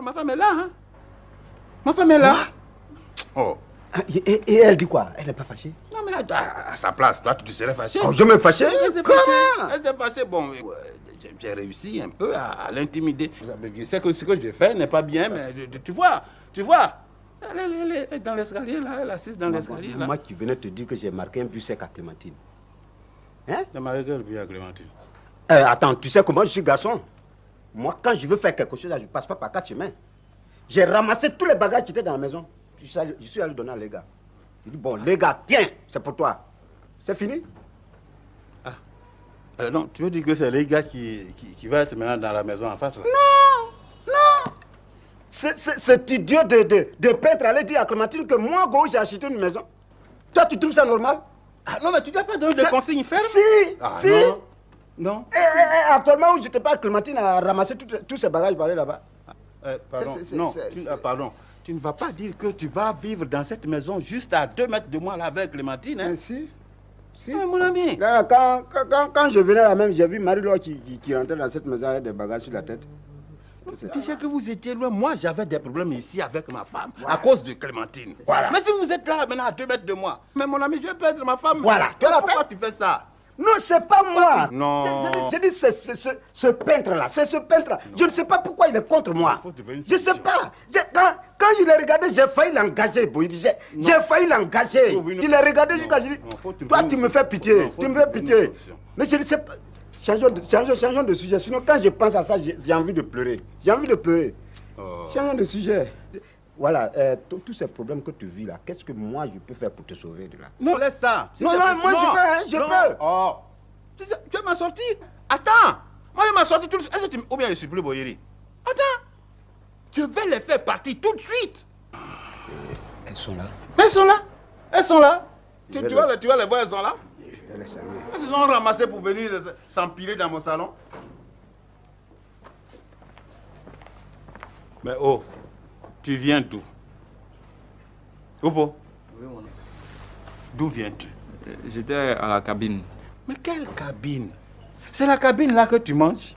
Ma femme est là, hein. Ma femme est là. Oh. Et elle dit quoi? Elle n'est pas fâchée? Non, mais à sa place, toi, tu serais fâché. Oh, je me fâchais? Comment? Elle s'est fâchée. Bon, j'ai réussi un peu à l'intimider. Je sais que ce que je fais n'est pas bien, mais tu vois. Elle est dans l'escalier, là, elle est assise dans l'escalier. Moi qui venais te dire que j'ai marqué un but sec à Clémentine. Hein? Tu as marqué un but à Clémentine? Attends, tu sais comment je suis garçon? Moi, quand je veux faire quelque chose, je ne passe pas par 4 chemins. J'ai ramassé tous les bagages qui étaient dans la maison. Je suis allé donner à les gars. Je dis, bon, les gars, tiens, c'est pour toi. C'est fini? Non, tu veux dire que c'est les gars qui va être maintenant dans la maison en face là? Non! Cet idiot de peintre allait dire à Clémentine que moi, Go, j'ai acheté une maison. Toi, tu trouves ça normal? Ah non, mais tu n'as pas donné de consignes fermes? Si! Non. Actuellement, où je te parle, Clémentine a ramassé tous ces bagages pour aller là-bas. Pardon. Tu ne vas pas dire que tu vas vivre dans cette maison juste à 2 mètres de moi là avec Clémentine, hein? Si. Mon ami. Là, quand je venais là même, j'ai vu Marie-Laure qui rentrait dans cette maison avec des bagages sur la tête. Tu sais que vous étiez loin. Moi, j'avais des problèmes ici avec ma femme à cause de Clémentine. Voilà. Mais si vous êtes là maintenant à 2 mètres de moi, mais mon ami, je vais perdre ma femme. Voilà. Pourquoi tu fais ça? Non, c'est pas moi. Non. J'ai dit, ce peintre-là, c'est ce peintre-là. Je ne sais pas pourquoi il est contre moi. Je ne sais pas. Quand je l'ai regardé, j'ai failli l'engager. J'ai failli l'engager. Il a regardé jusqu'à dire, toi, tu me fais pitié. Tu me fais pitié. Mais je ne sais pas. Changeons de sujet. Sinon, quand je pense à ça, j'ai envie de pleurer. Changeons de sujet. Voilà, tous ces problèmes que tu vis là, qu'est-ce que moi je peux faire pour te sauver de là? Non, laisse ça. Non, moi je peux. Oh. Tu m'as sorti. Attends. Moi, je m'as sorti tout de suite. Ou bien je suis plus Boyeri. Attends. Je vais les faire partir tout de suite. Elles sont là. Elles sont là. Tu vas les voir, elles sont là. Je vais les saluer. Elles se sont ramassées pour venir s'empiler dans mon salon. Mais oh. Tu viens d'où? Opo? Oui, mon oncle. D'où viens-tu? J'étais à la cabine. Mais quelle cabine? C'est la cabine là que tu manges?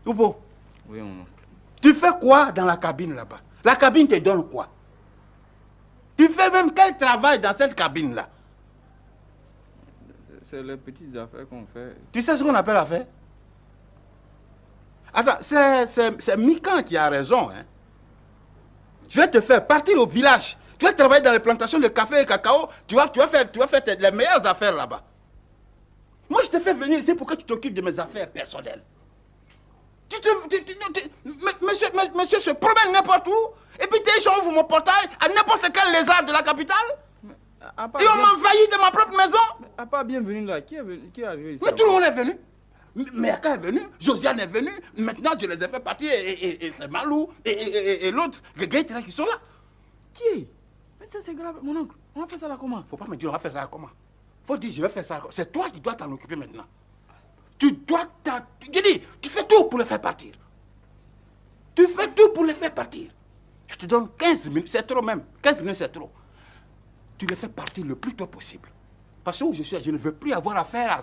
Opo? Oui, mon oncle. Tu fais quoi dans la cabine là-bas? La cabine te donne quoi? Tu fais même quel travail dans cette cabine là? C'est les petites affaires qu'on fait. Tu sais ce qu'on appelle affaire? Attends, c'est Mikan qui a raison, hein. Je vais te faire partir au village. Tu vas travailler dans les plantations de café et cacao. Tu vas faire les meilleures affaires là-bas. Moi, je te fais venir ici pour que tu t'occupes de mes affaires personnelles. Monsieur se promène n'importe où. Et puis tu ouvres mon portail à n'importe quel lézard de la capitale. Et on m'envahit de ma propre maison. À part bienvenue là, qui est arrivé ici? Mais tout le monde est venu. Merka est venu, Josiane est venue, maintenant je les ai fait partir et c'est Malou et l'autre, Gaëtran qui sont là. Qui? Mais ça c'est grave, mon oncle. On va faire ça là comment? Faut pas me dire on va faire ça là comment. Faut dire je vais faire ça là comment. C'est toi qui dois t'en occuper maintenant. Tu dois tu fais tout pour les faire partir. Tu fais tout pour les faire partir. Je te donne 15 minutes, c'est trop même. 15 minutes c'est trop. Tu les fais partir le plus tôt possible. Parce que où je suis, je ne veux plus avoir affaire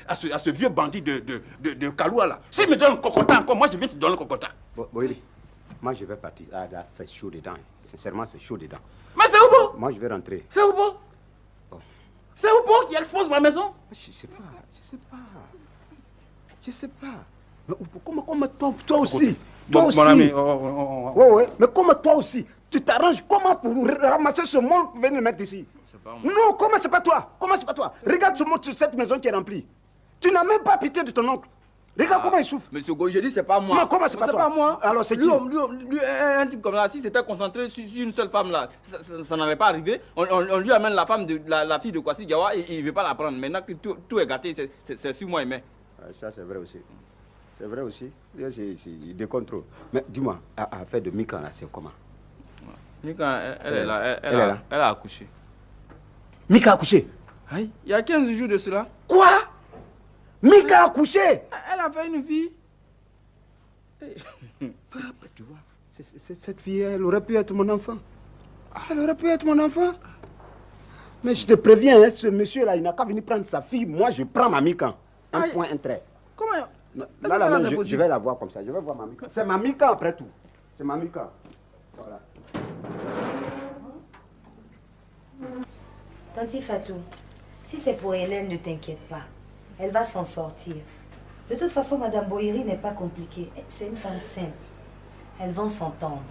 à ce vieux bandit de Kaloua là. S'il me donne le cocotin encore, moi je vais te donner le cocotin. Boyeri, moi je vais partir. Ah là, c'est chaud dedans. Sincèrement, c'est chaud dedans. Mais c'est Oubo? Moi je vais rentrer. C'est Oubo? Oh. C'est Oubo qui expose ma maison? Je sais pas. Mais comment toi aussi? Toi aussi. Mon ami, Ouais. Mais comment toi aussi? Tu t'arranges comment pour ramasser ce monde pour venir le mettre ici? Non, comment c'est pas toi? Regarde ce monde sur cette maison qui est remplie. Tu n'as même pas pitié de ton oncle. Regarde comment il souffre. Monsieur Go, je dis c'est pas moi. Non, comment c'est pas toi? C'est pas moi. Alors c'est qui? Lui, un type comme là, si c'était concentré sur une seule femme là, ça n'allait pas arriver. On lui amène la femme de la fille de Kwasi Gawa et il ne veut pas la prendre. Maintenant que tout est gâté, c'est sur moi et mais. Ça c'est vrai aussi. C'est vrai aussi. Il déconne trop. Mais dis-moi, l'affaire de Mikan là, c'est comment? Mika, elle est là. Elle a accouché. Mika a accouché? Aïe, il y a 15 jours de cela. Quoi? Mika a accouché? Elle a fait une fille. Tu vois, cette fille, elle aurait pu être mon enfant. Elle aurait pu être mon enfant. Mais je te préviens, hein, ce monsieur-là, il n'a qu'à venir prendre sa fille. Moi, je prends ma Mika. Un point, un trait. Comment? Là, je vais la voir comme ça. Je vais voir Mamika. C'est Mamika après tout. C'est Mamika. Voilà. Tanti Fatou, si c'est pour Hélène, ne t'inquiète pas. Elle va s'en sortir. De toute façon, Madame Boyeri n'est pas compliquée. C'est une femme simple. Elles vont s'entendre.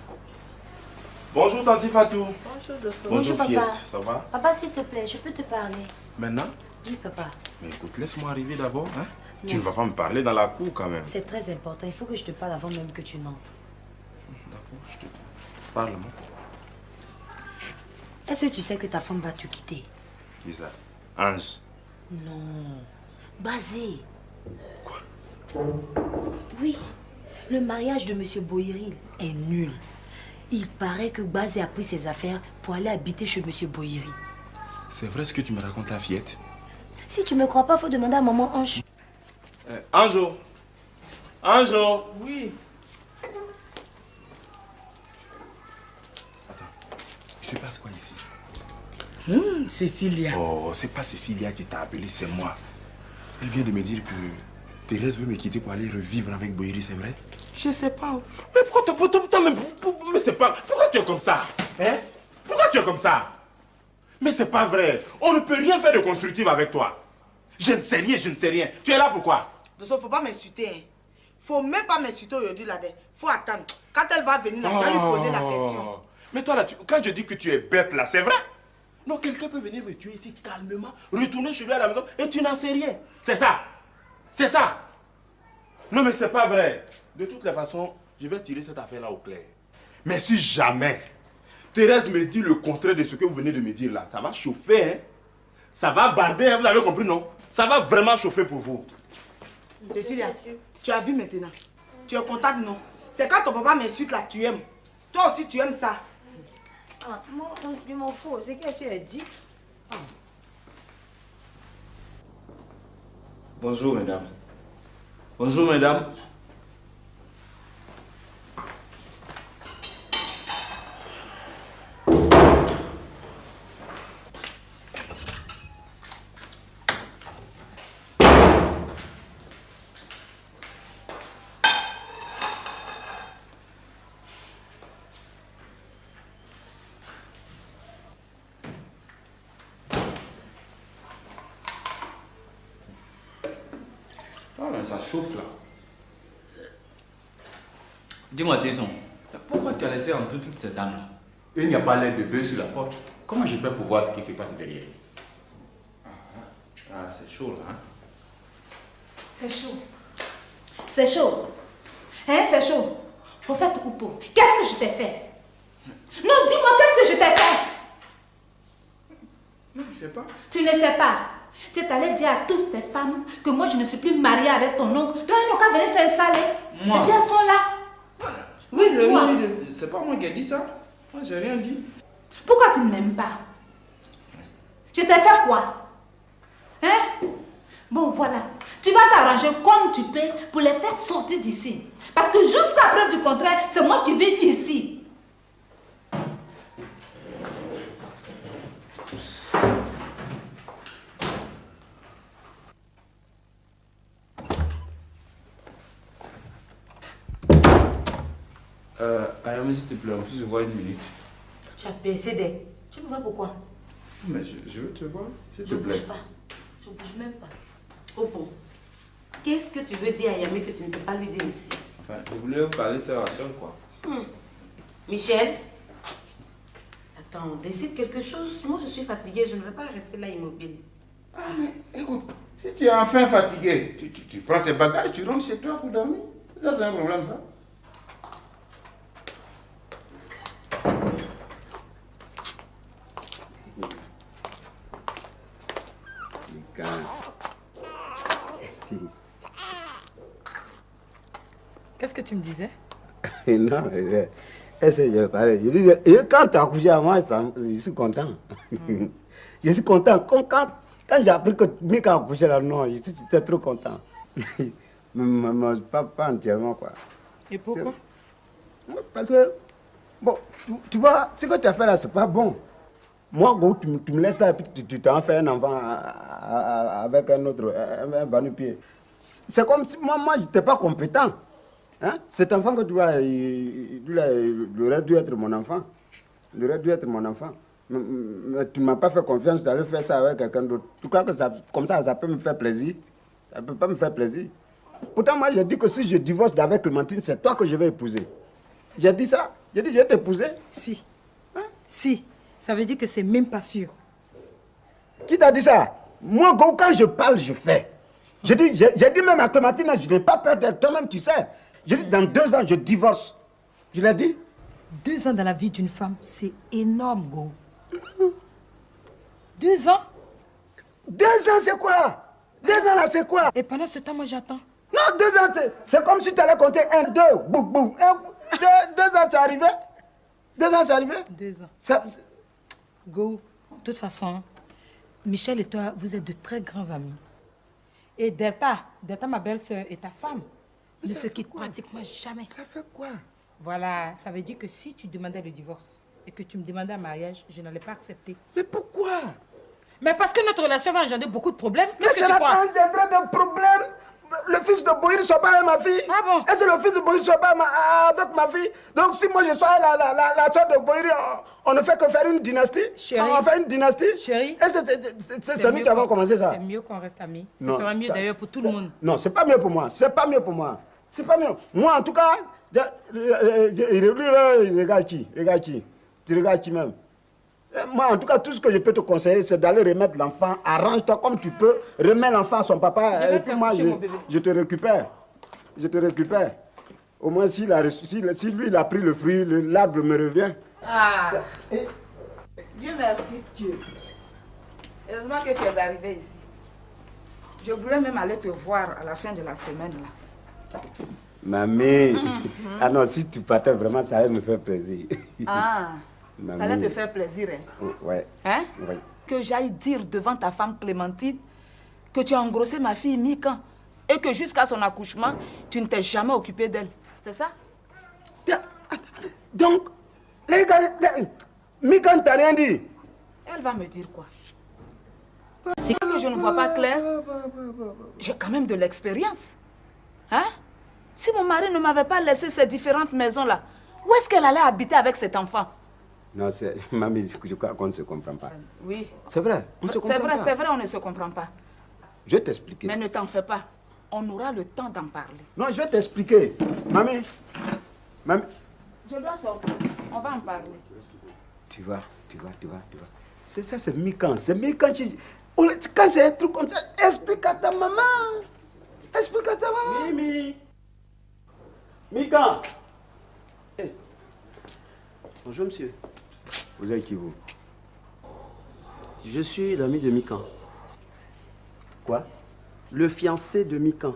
Bonjour Tanti Fatou. Bonjour Dosso. Bonjour papa. Fiette, ça va? Papa, s'il te plaît, je peux te parler. Maintenant? Oui, papa. Mais écoute, laisse-moi arriver d'abord. Hein? Merci. Tu ne vas pas me parler dans la cour quand même. C'est très important. Il faut que je te parle avant même que tu n'entres. D'accord, je te parle-moi. Est-ce que tu sais que ta femme va te quitter? Qui ça? Ange. Non. Basé. Quoi? Oui. Le mariage de M. Boyeri est nul. Il paraît que Basé a pris ses affaires pour aller habiter chez M. Boyeri. C'est vrai ce que tu me racontes, la Fiette? Si tu ne me crois pas, il faut demander à maman Ange. Anjo. Anjo. Oui. Attends, il se passe quoi ici? Cécilia. Oh, c'est pas Cécilia qui t'a appelé, c'est moi. Elle vient de me dire que Thérèse veut me quitter pour aller revivre avec Boyeri, c'est vrai? Je sais pas. Mais pourquoi mais c'est pas... Pourquoi tu es comme ça? Hein? Pourquoi tu es comme ça? Mais c'est pas vrai. On ne peut rien faire de constructif avec toi. Je ne sais rien, je ne sais rien. Tu es là pourquoi? Dosso, faut pas m'insulter. Hein. Faut même pas m'insulter aujourd'hui là. Faut attendre. Quand elle va venir là, je vais lui poser la question. Mais toi là, quand je dis que tu es bête là, c'est vrai? Non, quelqu'un peut venir me tuer ici calmement, retourner chez lui à la maison et tu n'en sais rien. C'est ça. C'est ça. Non mais c'est pas vrai. De toutes les façons, je vais tirer cette affaire là au clair. Mais si jamais Thérèse me dit le contraire de ce que vous venez de me dire là, ça va chauffer, hein? Ça va barder, hein? Vous avez compris, non? Ça va vraiment chauffer pour vous. Cécilia, tu as vu maintenant. Tu es contente, non? C'est quand ton papa m'insulte là, tu aimes. Toi aussi, tu aimes ça. Ah, moi, je m'en fous. C'est qu'est-ce qu'elle dit? Bonjour, mesdames. Bonjour, mesdames. Ça chauffe là. Dis-moi, Tesson, pourquoi tu as laissé entrer toutes ces dames là? Il n'y a pas l'air de bœuf sur la porte. Comment je fais pour voir ce qui se passe derrière? Ah, c'est chaud là. Hein? C'est chaud. C'est chaud. Hein, c'est chaud. Prophète Oupo, qu'est-ce que je t'ai fait? Non, dis-moi, qu'est-ce que je t'ai fait? Non, je sais pas. Tu ne sais pas. Tu es allé dire à toutes ces femmes que moi je ne suis plus mariée avec ton oncle. Donc ils n'ont qu'à venir s'installer. Moi? Et puis elles sont là. Oui, toi. C'est pas moi qui ai dit ça. Moi, j'ai rien dit. Pourquoi tu ne m'aimes pas? Je t'ai fait quoi? Hein? Bon, voilà. Tu vas t'arranger comme tu peux pour les faire sortir d'ici. Parce que jusqu'à preuve du contraire, c'est moi qui vis ici. Ayame, s'il te plaît, on peut se voir une minute. Tu as PCD. Tu me vois pourquoi? Mais je veux te voir, s'il te Je plaît. bouge pas. Je bouge même pas. Opo, qu'est-ce que tu veux dire à Yami que tu ne peux pas lui dire ici? Enfin, je voulais vous parler seul à seul, quoi. Michel? Attends, décide quelque chose. Moi, je suis fatiguée. Je ne vais pas rester là immobile. Ah, mais écoute, si tu es enfin fatigué, tu prends tes bagages, tu rentres chez toi pour dormir. Ça, c'est un problème, ça. Qu'est-ce que tu me disais? Non, est-ce que je parlais? Je disais, quand tu as accouché à moi, je suis content. Je suis content. Quand j'ai appris que Mika a accouché là, non, j'étais trop content. Mais pas entièrement, quoi. Et pourquoi? Parce que, bon, tu vois, ce que tu as fait là, c'est pas bon. Moi, tu me laisses là et puis tu t'en fais un enfant avec un autre, un vanu-pied. C'est comme si moi je n'étais pas compétent. Hein? Cet enfant que tu vois, il aurait dû être mon enfant. Il aurait dû être mon enfant. Mais tu ne m'as pas fait confiance d'aller faire ça avec quelqu'un d'autre. Tu crois que ça, comme ça peut me faire plaisir? Ça ne peut pas me faire plaisir. Pourtant, moi, j'ai dit que si je divorce d'avec Clémentine, c'est toi que je vais épouser. J'ai dit ça. J'ai dit, je vais t'épouser. Si. Hein? Si. Ça veut dire que c'est même pas sûr. Qui t'a dit ça? Moi, quand je parle, je fais. J'ai dit même à Clémentine, je n'ai pas peur d'être toi-même, tu sais. J'ai dit, dans 2 ans, je divorce. Je l'ai dit. 2 ans dans la vie d'une femme, c'est énorme, Go. 2 ans? 2 ans, c'est quoi? 2 ans, là, c'est quoi? Et pendant ce temps, moi, j'attends. Non, 2 ans, c'est comme si tu allais compter 1, 2, boum, boum. 2 ans, c'est arrivé? 2 ans, c'est arrivé? 2 ans. Ça... Go, de toute façon, Michel et toi, vous êtes de très grands amis. Et Delta, ma belle-sœur, et ta femme ne se quittent pratiquement jamais. Ça fait quoi? Voilà, ça veut dire que si tu demandais le divorce et que tu me demandais un mariage, je n'allais pas accepter. Mais pourquoi? Mais parce que notre relation va engendrer beaucoup de problèmes. Mais c'est la engendrer de problèmes. Le fils de Boïri ne soit pas avec ma fille. Ah bon? Et c'est le fils de Boïri ne soit pas avec ma fille. Donc si moi je suis la soeur de Boïri, on ne fait que faire une dynastie. Chérie. On fait une dynastie. Chérie. Et c'est nous qui avons commencé ça. C'est mieux qu'on reste amis. Ce sera mieux d'ailleurs pour tout le monde. Non, c'est pas mieux pour moi. C'est pas mieux pour moi. C'est pas mieux. Moi en tout cas, regarde qui? Regarde qui? Tu regardes qui même? Moi, en tout cas, tout ce que je peux te conseiller, c'est d'aller remettre l'enfant. Arrange-toi comme tu peux. Remets l'enfant à son papa. Et puis moi, je te récupère. Je te récupère. Au moins, si lui, il a pris le fruit, l'arbre me revient. Ah! Dieu merci. Heureusement que tu es arrivé ici. Je voulais même aller te voir à la fin de la semaine, là. Mamie. Ah non, si tu partais vraiment, ça allait me faire plaisir. Ah! Mamie. Ça allait te faire plaisir, hein? Ouais. Hein? Ouais. Que j'aille dire devant ta femme Clémentine que tu as engrossé ma fille Mikan et que jusqu'à son accouchement, tu ne t'es jamais occupé d'elle. C'est ça? Donc, les gars, Mikan t'a rien dit? Elle va me dire quoi? C'est que je ne vois pas clair. J'ai quand même de l'expérience. Hein? Si mon mari ne m'avait pas laissé ces différentes maisons-là, où est-ce qu'elle allait habiter avec cet enfant? Non, mamie, je crois qu'on ne se comprend pas. Oui. C'est vrai, on se comprend pas. C'est vrai, on ne se comprend pas. Je vais t'expliquer. Mais ne t'en fais pas. On aura le temps d'en parler. Non, je vais t'expliquer. Mamie. Je dois sortir. On va en parler. Tu vois. C'est ça, c'est Mikan. C'est Mikan. Quand c'est un truc comme ça, explique à ta maman. Explique à ta maman. Mimi. Mikan. Hey. Bonjour, monsieur. Vous êtes qui, vous? Je suis l'ami de Mikan. Quoi? Le fiancé de Mikan.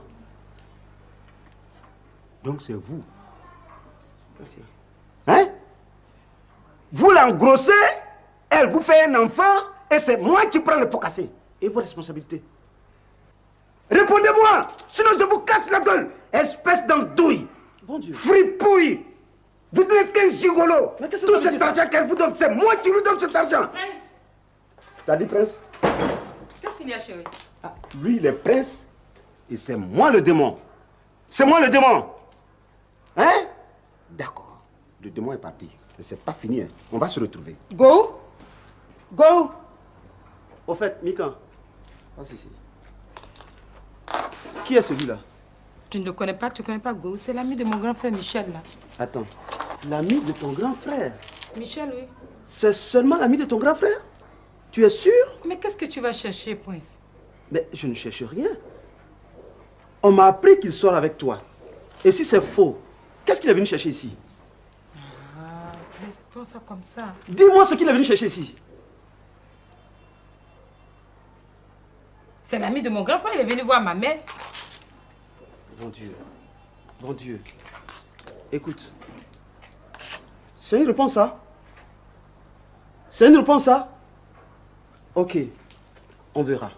Donc c'est vous? Okay. Hein? Vous l'engrossez, elle vous fait un enfant, et c'est moi qui prends le pot cassé. Et vos responsabilités. Répondez-moi, sinon je vous casse la gueule, espèce d'andouille. Bon Dieu. Fripouille. Vous n'êtes qu'un gigolo. Tout cet argent qu'elle vous donne, c'est moi qui lui donne cet argent. Prince. T'as dit prince? Qu'est-ce qu'il y a, chérie? Ah, lui, il est prince, et c'est moi le démon. C'est moi le démon. Hein? D'accord. Le démon est parti. C'est pas fini. Hein. On va se retrouver. Go. Go. Au fait, Mikan, passe ici. Qui est celui-là? Tu ne le connais pas, tu ne connais pas Go. C'est l'ami de mon grand frère Michel, là. Attends, l'ami de ton grand frère? Michel, oui. C'est seulement l'ami de ton grand frère? Tu es sûr? Mais qu'est-ce que tu vas chercher, Prince? Mais je ne cherche rien. On m'a appris qu'il sort avec toi. Et si c'est faux, qu'est-ce qu'il est venu chercher ici? Ah, laisse-toi ça comme ça. Dis-moi ce qu'il est venu chercher ici. C'est l'ami de mon grand frère, il est venu voir ma mère. Bon Dieu. Bon Dieu. Écoute. C'est une réponse, ça? C'est une réponse, ça? Ok. On verra.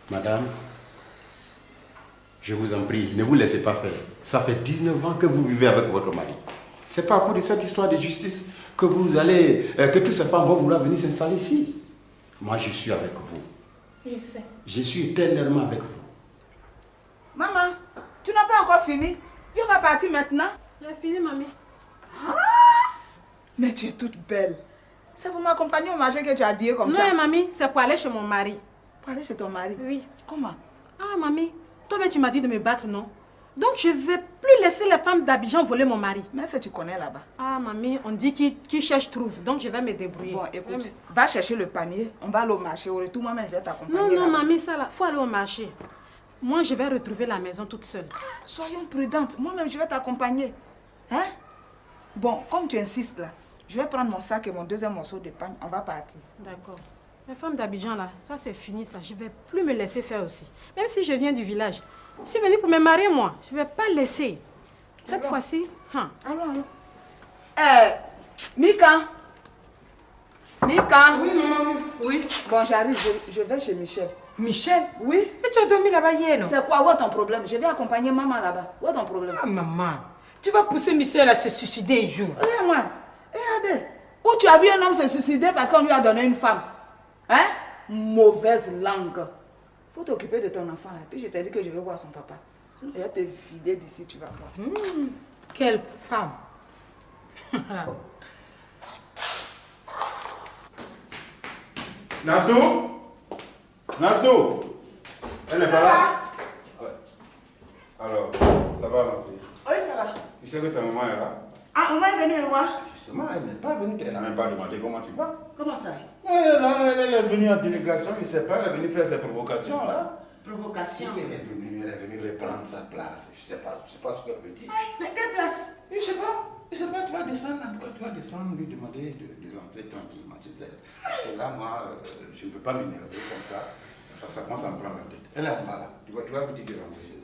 Madame, je vous en prie, ne vous laissez pas faire. Ça fait 19 ans que vous vivez avec votre mari. C'est pas à cause de cette histoire de justice que vous allez, que toutes ces femmes vont vouloir venir s'installer ici. Moi, je suis avec vous. Je sais. Je suis éternellement avec vous. Maman, tu n'as pas encore fini. Tu vas partir maintenant. J'ai fini, mamie. Ah, mais tu es toute belle. C'est pour m'accompagner au marché que tu es habillée comme ça. Non, mamie, c'est pour aller chez mon mari. Pour aller chez ton mari? Oui. Comment? Ah, mamie, toi-même tu m'as dit de me battre, non? Donc je ne vais plus laisser les femmes d'Abidjan voler mon mari. Mais est-ce que tu connais là-bas? Ah, mamie, on dit qui cherche trouve. Donc je vais me débrouiller. Bon, écoute, va chercher le panier. On va aller au marché. Au retour, moi-même, je vais t'accompagner. Non, mamie, ça là, faut aller au marché. Moi, je vais retrouver la maison toute seule. Ah, soyons prudentes. Moi-même, je vais t'accompagner. Hein? Bon, comme tu insistes là, je vais prendre mon sac et mon deuxième morceau de pain. On va partir. D'accord. Les femmes d'Abidjan là, ça c'est fini ça. Je ne vais plus me laisser faire aussi. Même si je viens du village. Je suis venue pour me marier moi. Je ne vais pas laisser. Cette fois-ci, Allons. Mika. Mika. Oui, maman. Oui. Bon, j'arrive. Je vais chez Michel. Michel? Oui. Mais tu as dormi là-bas hier, non? C'est quoi? Où est ton problème? Je vais accompagner maman là-bas. Où est ton problème? Ah, maman. Tu vas pousser Michel à se suicider un jour. Regarde-moi. Regardez. Où tu as vu un homme se suicider parce qu'on lui a donné une femme? Hein? Mauvaise langue. Faut t'occuper de ton enfant là. Puis je t'ai dit que je vais voir son papa. Sinon, il va te vider d'ici, tu vas voir. Quelle femme. Nastou, elle est pas là? Ouais. Alors, ça va ma fille? Oui, ça va. Tu sais que ta maman est là? Ah, maman est venue me voir. Justement, elle n'est pas venue. Elle n'a même pas demandé comment tu vas. Comment ça? Elle est venue en délégation, je ne sais pas, elle est venue faire ses provocations là. Provocation? Elle est venue reprendre sa place. Je ne sais pas ce qu'elle veut dire. Mais quelle place? Je ne sais pas, tu vas descendre là, tu vas descendre, lui demander de rentrer tranquillement chez elle. Parce que là, moi, je ne peux pas m'énerver comme ça. Ça commence à me prendre la tête. Elle est en bas là, tu vas lui dire de rentrer chez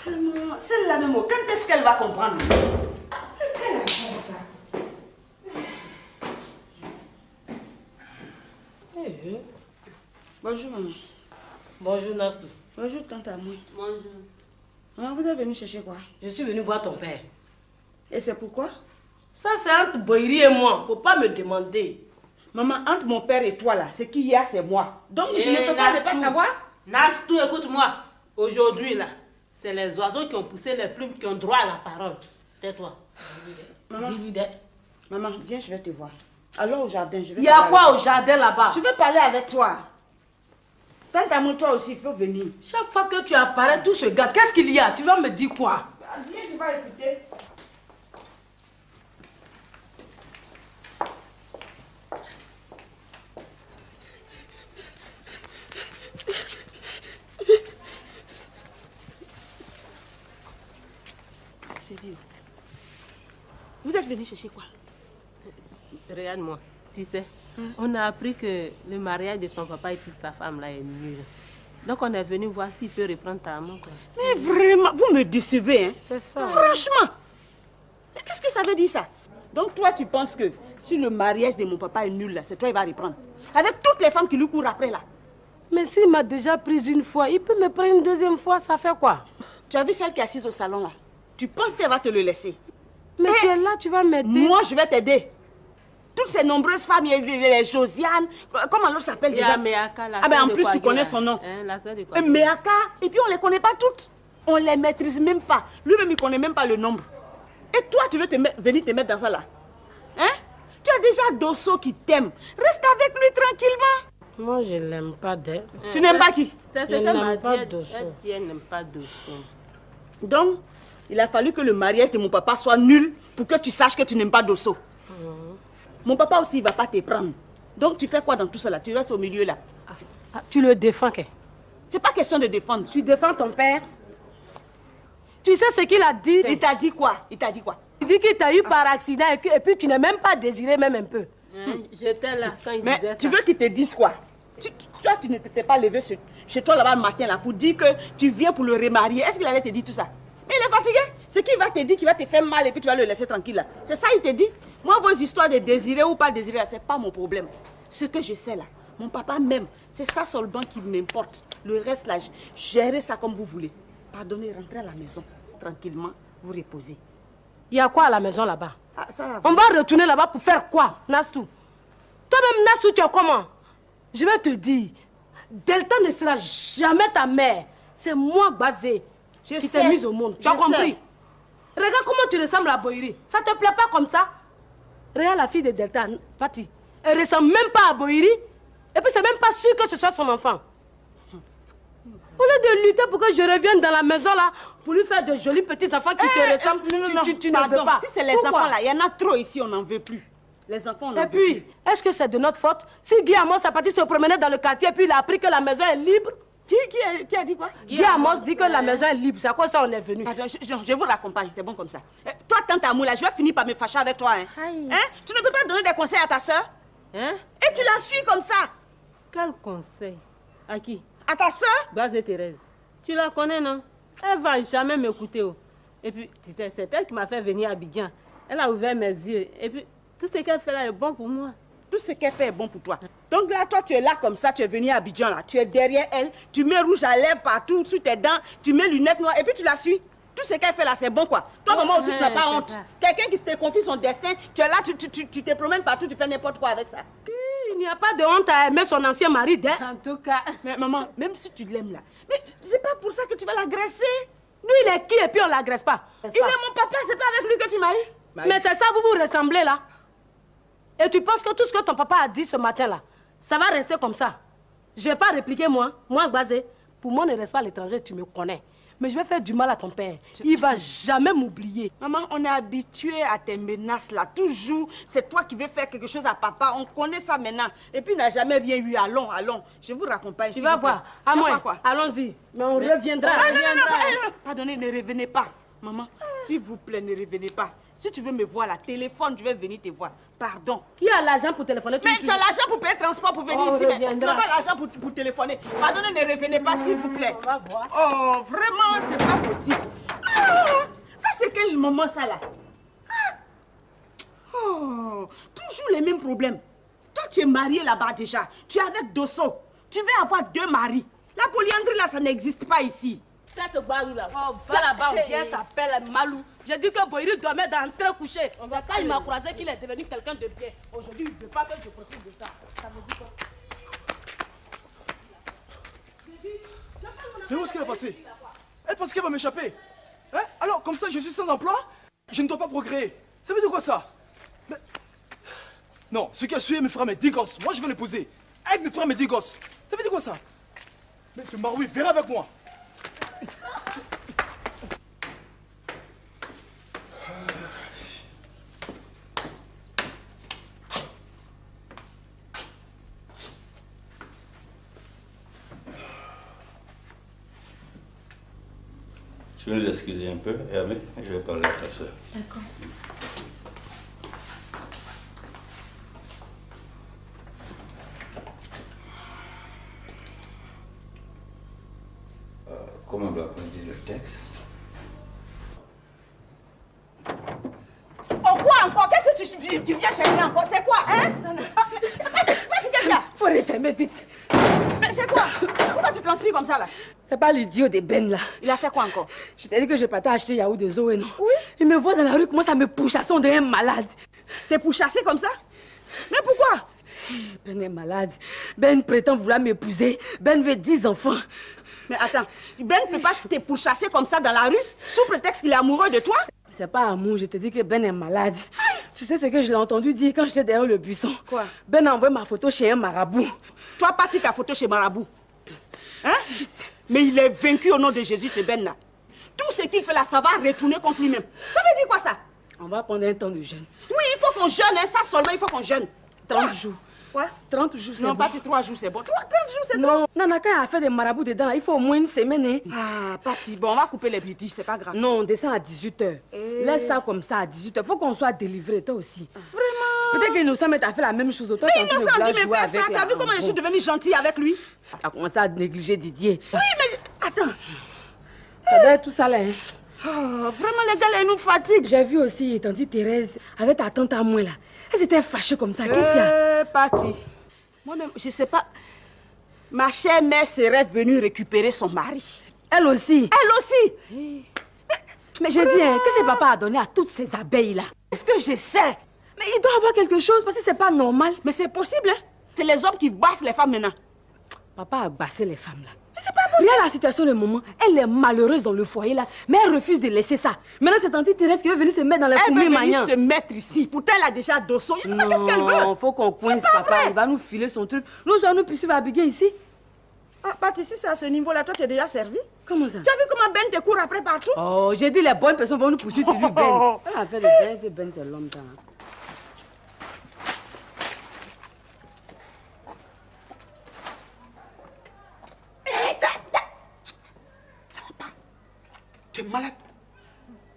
elle. Vraiment, celle-là même, quand est-ce qu'elle va comprendre? C'est quelle affaire ça? Bonjour maman. Bonjour Nastou. Bonjour tante Amoui. Bonjour. Maman, vous êtes venue chercher quoi? Je suis venue voir ton père. Et c'est pourquoi? Ça c'est entre Boiri et moi, faut pas me demander. Maman, entre mon père et toi là, ce qu'il y a c'est moi. Donc je ne peux pas ne pas savoir. Nastou, écoute-moi. Aujourd'hui là, c'est les oiseaux qui ont poussé les plumes qui ont droit à la parole. Tais-toi. Dis-lui de... Maman, viens, je vais te voir. Alors au jardin, je vais. Il y a quoi au jardin là-bas? Je veux parler avec toi. Tante Amoui, toi aussi, il faut venir. Chaque fois que tu apparais, tout se gâte. Qu'est-ce qu'il y a? Tu vas me dire quoi? Viens, tu vas écouter. J'ai dit, vous êtes venu chercher quoi? Regarde-moi, tu sais, on a appris que le mariage de ton papa et puis sa femme là est nul. Donc on est venu voir s'il peut reprendre ta main. Quoi. Mais vraiment, vous me décevez, hein? C'est ça. Franchement. Mais qu'est-ce que ça veut dire ça? Donc toi, tu penses que si le mariage de mon papa est nul là, c'est toi qui va reprendre? Avec toutes les femmes qui lui courent après là. Mais s'il m'a déjà prise une fois, il peut me prendre une deuxième fois, ça fait quoi? Tu as vu celle qui est assise au salon là? Tu penses qu'elle va te le laisser? Mais tu es là, tu vas m'aider. Moi, je vais t'aider. Toutes ces nombreuses femmes, les Josiane, comment l'autre s'appelle déjà? Meaka, la ah ben en de plus, tu Kouagira. connais son nom. La sœur de Meaka, et puis on les connaît pas toutes. On les maîtrise même pas. Lui-même, il connaît même pas le nombre. Et toi, tu veux venir te mettre dans ça là? Hein? Tu as déjà Dosso qui t'aime. Reste avec lui tranquillement. Moi, je l'aime pas d'elle. Tu n'aimes pas qui? C'est ce Je qu'elle m'a n'aime pas dit. Dosso. Elle dit elle n'aime pas Dosso. Donc, il a fallu que le mariage de mon papa soit nul pour que tu saches que tu n'aimes pas Dosso. Mon papa aussi, il ne va pas te prendre. Donc, tu fais quoi dans tout cela? Tu restes au milieu là. Tu le défends, qu'est? C'est pas question de défendre. Tu défends ton père? Tu sais ce qu'il a dit? Il t'a dit quoi? Il t'a dit quoi? Il dit qu'il t'a eu par accident et puis tu n'es même pas désiré même un peu. J'étais là quand il Mais disait tu ça. veux qu'il te dise quoi? Toi, tu ne t'étais pas levé chez toi là-bas le matin là pour dire que tu viens pour le remarier. Est-ce qu'il allait te dire tout ça? Mais il est fatigué. Ce qu'il va te dire, qu'il va te faire mal et puis tu vas le laisser tranquille là. C'est ça il te dit? Moi, vos histoires de désirer ou pas désirer, c'est pas mon problème. Ce que je sais là, mon papa même, c'est ça seulement qui m'importe. Le reste là, gérez ça comme vous voulez. Pardonnez, rentrez à la maison tranquillement, vous reposez. Il y a quoi à la maison là-bas? Ça On va retourner là-bas pour faire quoi, Nastou? Toi-même, Nastou, tu es comment? Je vais te dire, Delta ne sera jamais ta mère. C'est moi, Bazé, qui t'ai mise au monde. Tu as compris? Regarde comment tu ressembles à Boiri. Ça te plaît pas comme ça? Regarde la fille de Delta, Pati. Elle ressemble même pas à Boiri. Et puis c'est même pas sûr que ce soit son enfant. Au lieu de lutter pour que je revienne dans la maison là, pour lui faire de jolis petits enfants qui te ressemblent, tu ne veux pas. Si c'est les enfants là, il y en a trop ici, on n'en veut plus. Les enfants, on n'en veut plus. Et puis, est-ce que c'est de notre faute? Si Guy Amos a parti se promener dans le quartier et puis il a appris que la maison est libre? Qui a dit quoi? Guy Amos dit que la maison est libre. C'est à quoi ça on est venu? Attends, je vous raccompagne, c'est bon comme ça. Toi, tante Amou, là, je vais finir par me fâcher avec toi. Hein? Tu ne peux pas donner des conseils à ta soeur? Et tu la suis comme ça? Quel conseil? À qui? À ta soeur? Bazé Thérèse. Tu la connais, non? Elle va jamais m'écouter. Et puis, tu sais, c'est elle qui m'a fait venir à Abidjan. Elle a ouvert mes yeux. Et puis, tout ce qu'elle fait là est bon pour moi. Tout ce qu'elle fait est bon pour toi. Donc là, toi, tu es là comme ça, tu es venu à Abidjan là. Tu es derrière elle, tu mets rouge à lèvres partout, sur tes dents, tu mets lunettes noires et puis tu la suis. Tout ce qu'elle fait là, c'est bon quoi. Toi, maman aussi, tu n'as pas honte. Quelqu'un qui te confie son destin, tu es là, tu te promènes partout, tu fais n'importe quoi avec ça. Il n'y a pas de honte à aimer son ancien mari, En tout cas, mais maman, même si tu l'aimes là, mais c'est pas pour ça que tu vas l'agresser. Lui, il est qui et puis on l'agresse pas? Il est mon papa, c'est pas avec lui que tu maries. Mais c'est ça, vous vous ressemblez là. Et tu penses que tout ce que ton papa a dit ce matin là, ça va rester comme ça? Je vais pas répliquer moi, Bazé. Pour moi, ne reste pas à l'étranger, tu me connais. Mais je vais faire du mal à ton père. Il va jamais m'oublier. Maman, on est habitué à tes menaces là. Toujours, c'est toi qui veux faire quelque chose à papa. On connaît ça maintenant. Et puis, il n'a jamais rien eu. Allons. Je vous raccompagne. Tu vas voir. À moi, allons-y. Mais on reviendra. Non. Pardonnez, ne revenez pas. Maman, s'il vous plaît, ne revenez pas. Si tu veux me voir là, téléphone, je vais venir te voir. Pardon. Qui a l'argent pour téléphoner? Mais tu as l'argent pour payer le transport pour venir ici. Mais tu n'as pas l'argent pour téléphoner. Pardonnez, ne revenez pas, s'il vous plaît. On va voir. Oh, vraiment, c'est pas possible. Ça, c'est quel moment, ça, là? Oh, toujours les mêmes problèmes. Toi, tu es marié là-bas déjà. Tu es avec Dosso. Tu veux avoir 2 maris. La polyandrie, là, ça n'existe pas ici. Oh, va là-bas, on s'appelle Malou. J'ai dit que Boiri dormait dans le train couché. C'est quand il m'a croisé qu'il est devenu quelqu'un de bien. Aujourd'hui, il ne veut pas que je profite de ça. Ça me dit quoi? Mais où est-ce qu'elle est passée? Elle pense qu'elle va m'échapper. Hein? Alors, comme ça, je suis sans emploi? Je ne dois pas procréer. Ça veut dire quoi, ça? Mais... Non, ce qu'elle suit, elle me fera mes 10 gosses. Moi, je vais l'épouser. Elle me fera mes 10 gosses. Ça veut dire quoi, ça? Mais ce Maroui verra avec moi. Je vais nous excuser un peu, Hermé, je vais parler à ta soeur. D'accord. Comment on doit dire le texte? Oh, quoi encore? Qu'est-ce que tu viens chercher encore? C'est quoi, hein? Vas-y, qu'est-ce qu'il y a? Faut refermer vite. Mais c'est quoi? Pourquoi tu transpires comme ça, là? C'est pas l'idiot de Ben, là. Il a fait quoi encore? Je t'ai dit que je partais acheter Yahoo de Zoé, non? Oui. Il me voit dans la rue, commence à me pourchasser, on devient malade. T'es pourchassé comme ça? Mais pourquoi? Ben est malade. Ben prétend vouloir m'épouser. Ben veut 10 enfants. Mais attends, Ben ne peut pas te pourchasser comme ça dans la rue, sous prétexte qu'il est amoureux de toi? C'est pas amour, je te dis que Ben est malade. Tu sais ce que je l'ai entendu dire quand j'étais derrière le buisson? Quoi? Ben a envoyé ma photo chez un marabout. Toi, parti ta photo chez marabout. Hein? Mais il est vaincu au nom de Jésus, ce Ben là. Tout ce qu'il fait là, ça va retourner contre lui-même. Ça veut dire quoi ça? On va prendre un temps de jeûne. Oui, il faut qu'on jeûne, hein, ça seulement, il faut qu'on jeûne. 30 jours. Quoi? 30 jours, c'est bon. Non, pas 3 jours, c'est bon. 30 jours, c'est bon. Non, Nanaka a fait des marabouts dedans, il faut au moins une semaine. Hein. Ah, parti. Bon, on va couper les bidis, c'est pas grave. Non, on descend à 18h. Laisse ça comme ça à 18h. Faut qu'on soit délivré, toi aussi. Vraiment? Peut-être qu'Innocent a fait la même chose. Autant mais Innocent dit me faire ça. Tu as vu comment je suis devenue gentille avec lui? Tu as commencé à négliger Didier. Oui, mais attends. Ça doit être tout ça là. Hein. Oh, vraiment, les gars, là, ils nous fatiguent. J'ai vu aussi tante Thérèse avec ta tante à moi là. Elles étaient fâchées comme ça. Qu'est-ce qu'il y a? Parti. Moi-même, je sais pas. Ma chère mère serait venue récupérer son mari. Elle aussi? Elle aussi. Mais j'ai dit hein, que c'est papa a donné à toutes ces abeilles-là. Est-ce que je sais? Mais il doit avoir quelque chose parce que c'est pas normal. Mais c'est possible, hein? C'est les hommes qui bassent les femmes maintenant. Papa a bassé les femmes là. Mais c'est pas possible. Regarde la situation de maman. Elle est malheureuse dans le foyer là, mais elle refuse de laisser ça. Maintenant c'est tante Thérèse qui veut venir se mettre dans les Elle veut maniants. venir se mettre ici. Pourtant elle a déjà Dosso. Je sais pas qu'est-ce qu'elle veut. Non, faut qu'on coince papa. Vrai. Il va nous filer son truc. Nous allons plus suivre Abigail ici. Ah, Patricia, si c'est à ce niveau-là, toi, tu es déjà servi? Comment ça? Tu as vu comment Ben te court après partout? Oh, j'ai dit les bonnes personnes vont nous poursuivre sur lui, Ben. Elle a fait le Ben, c'est l'homme ça. Ça va pas. Tu es malade.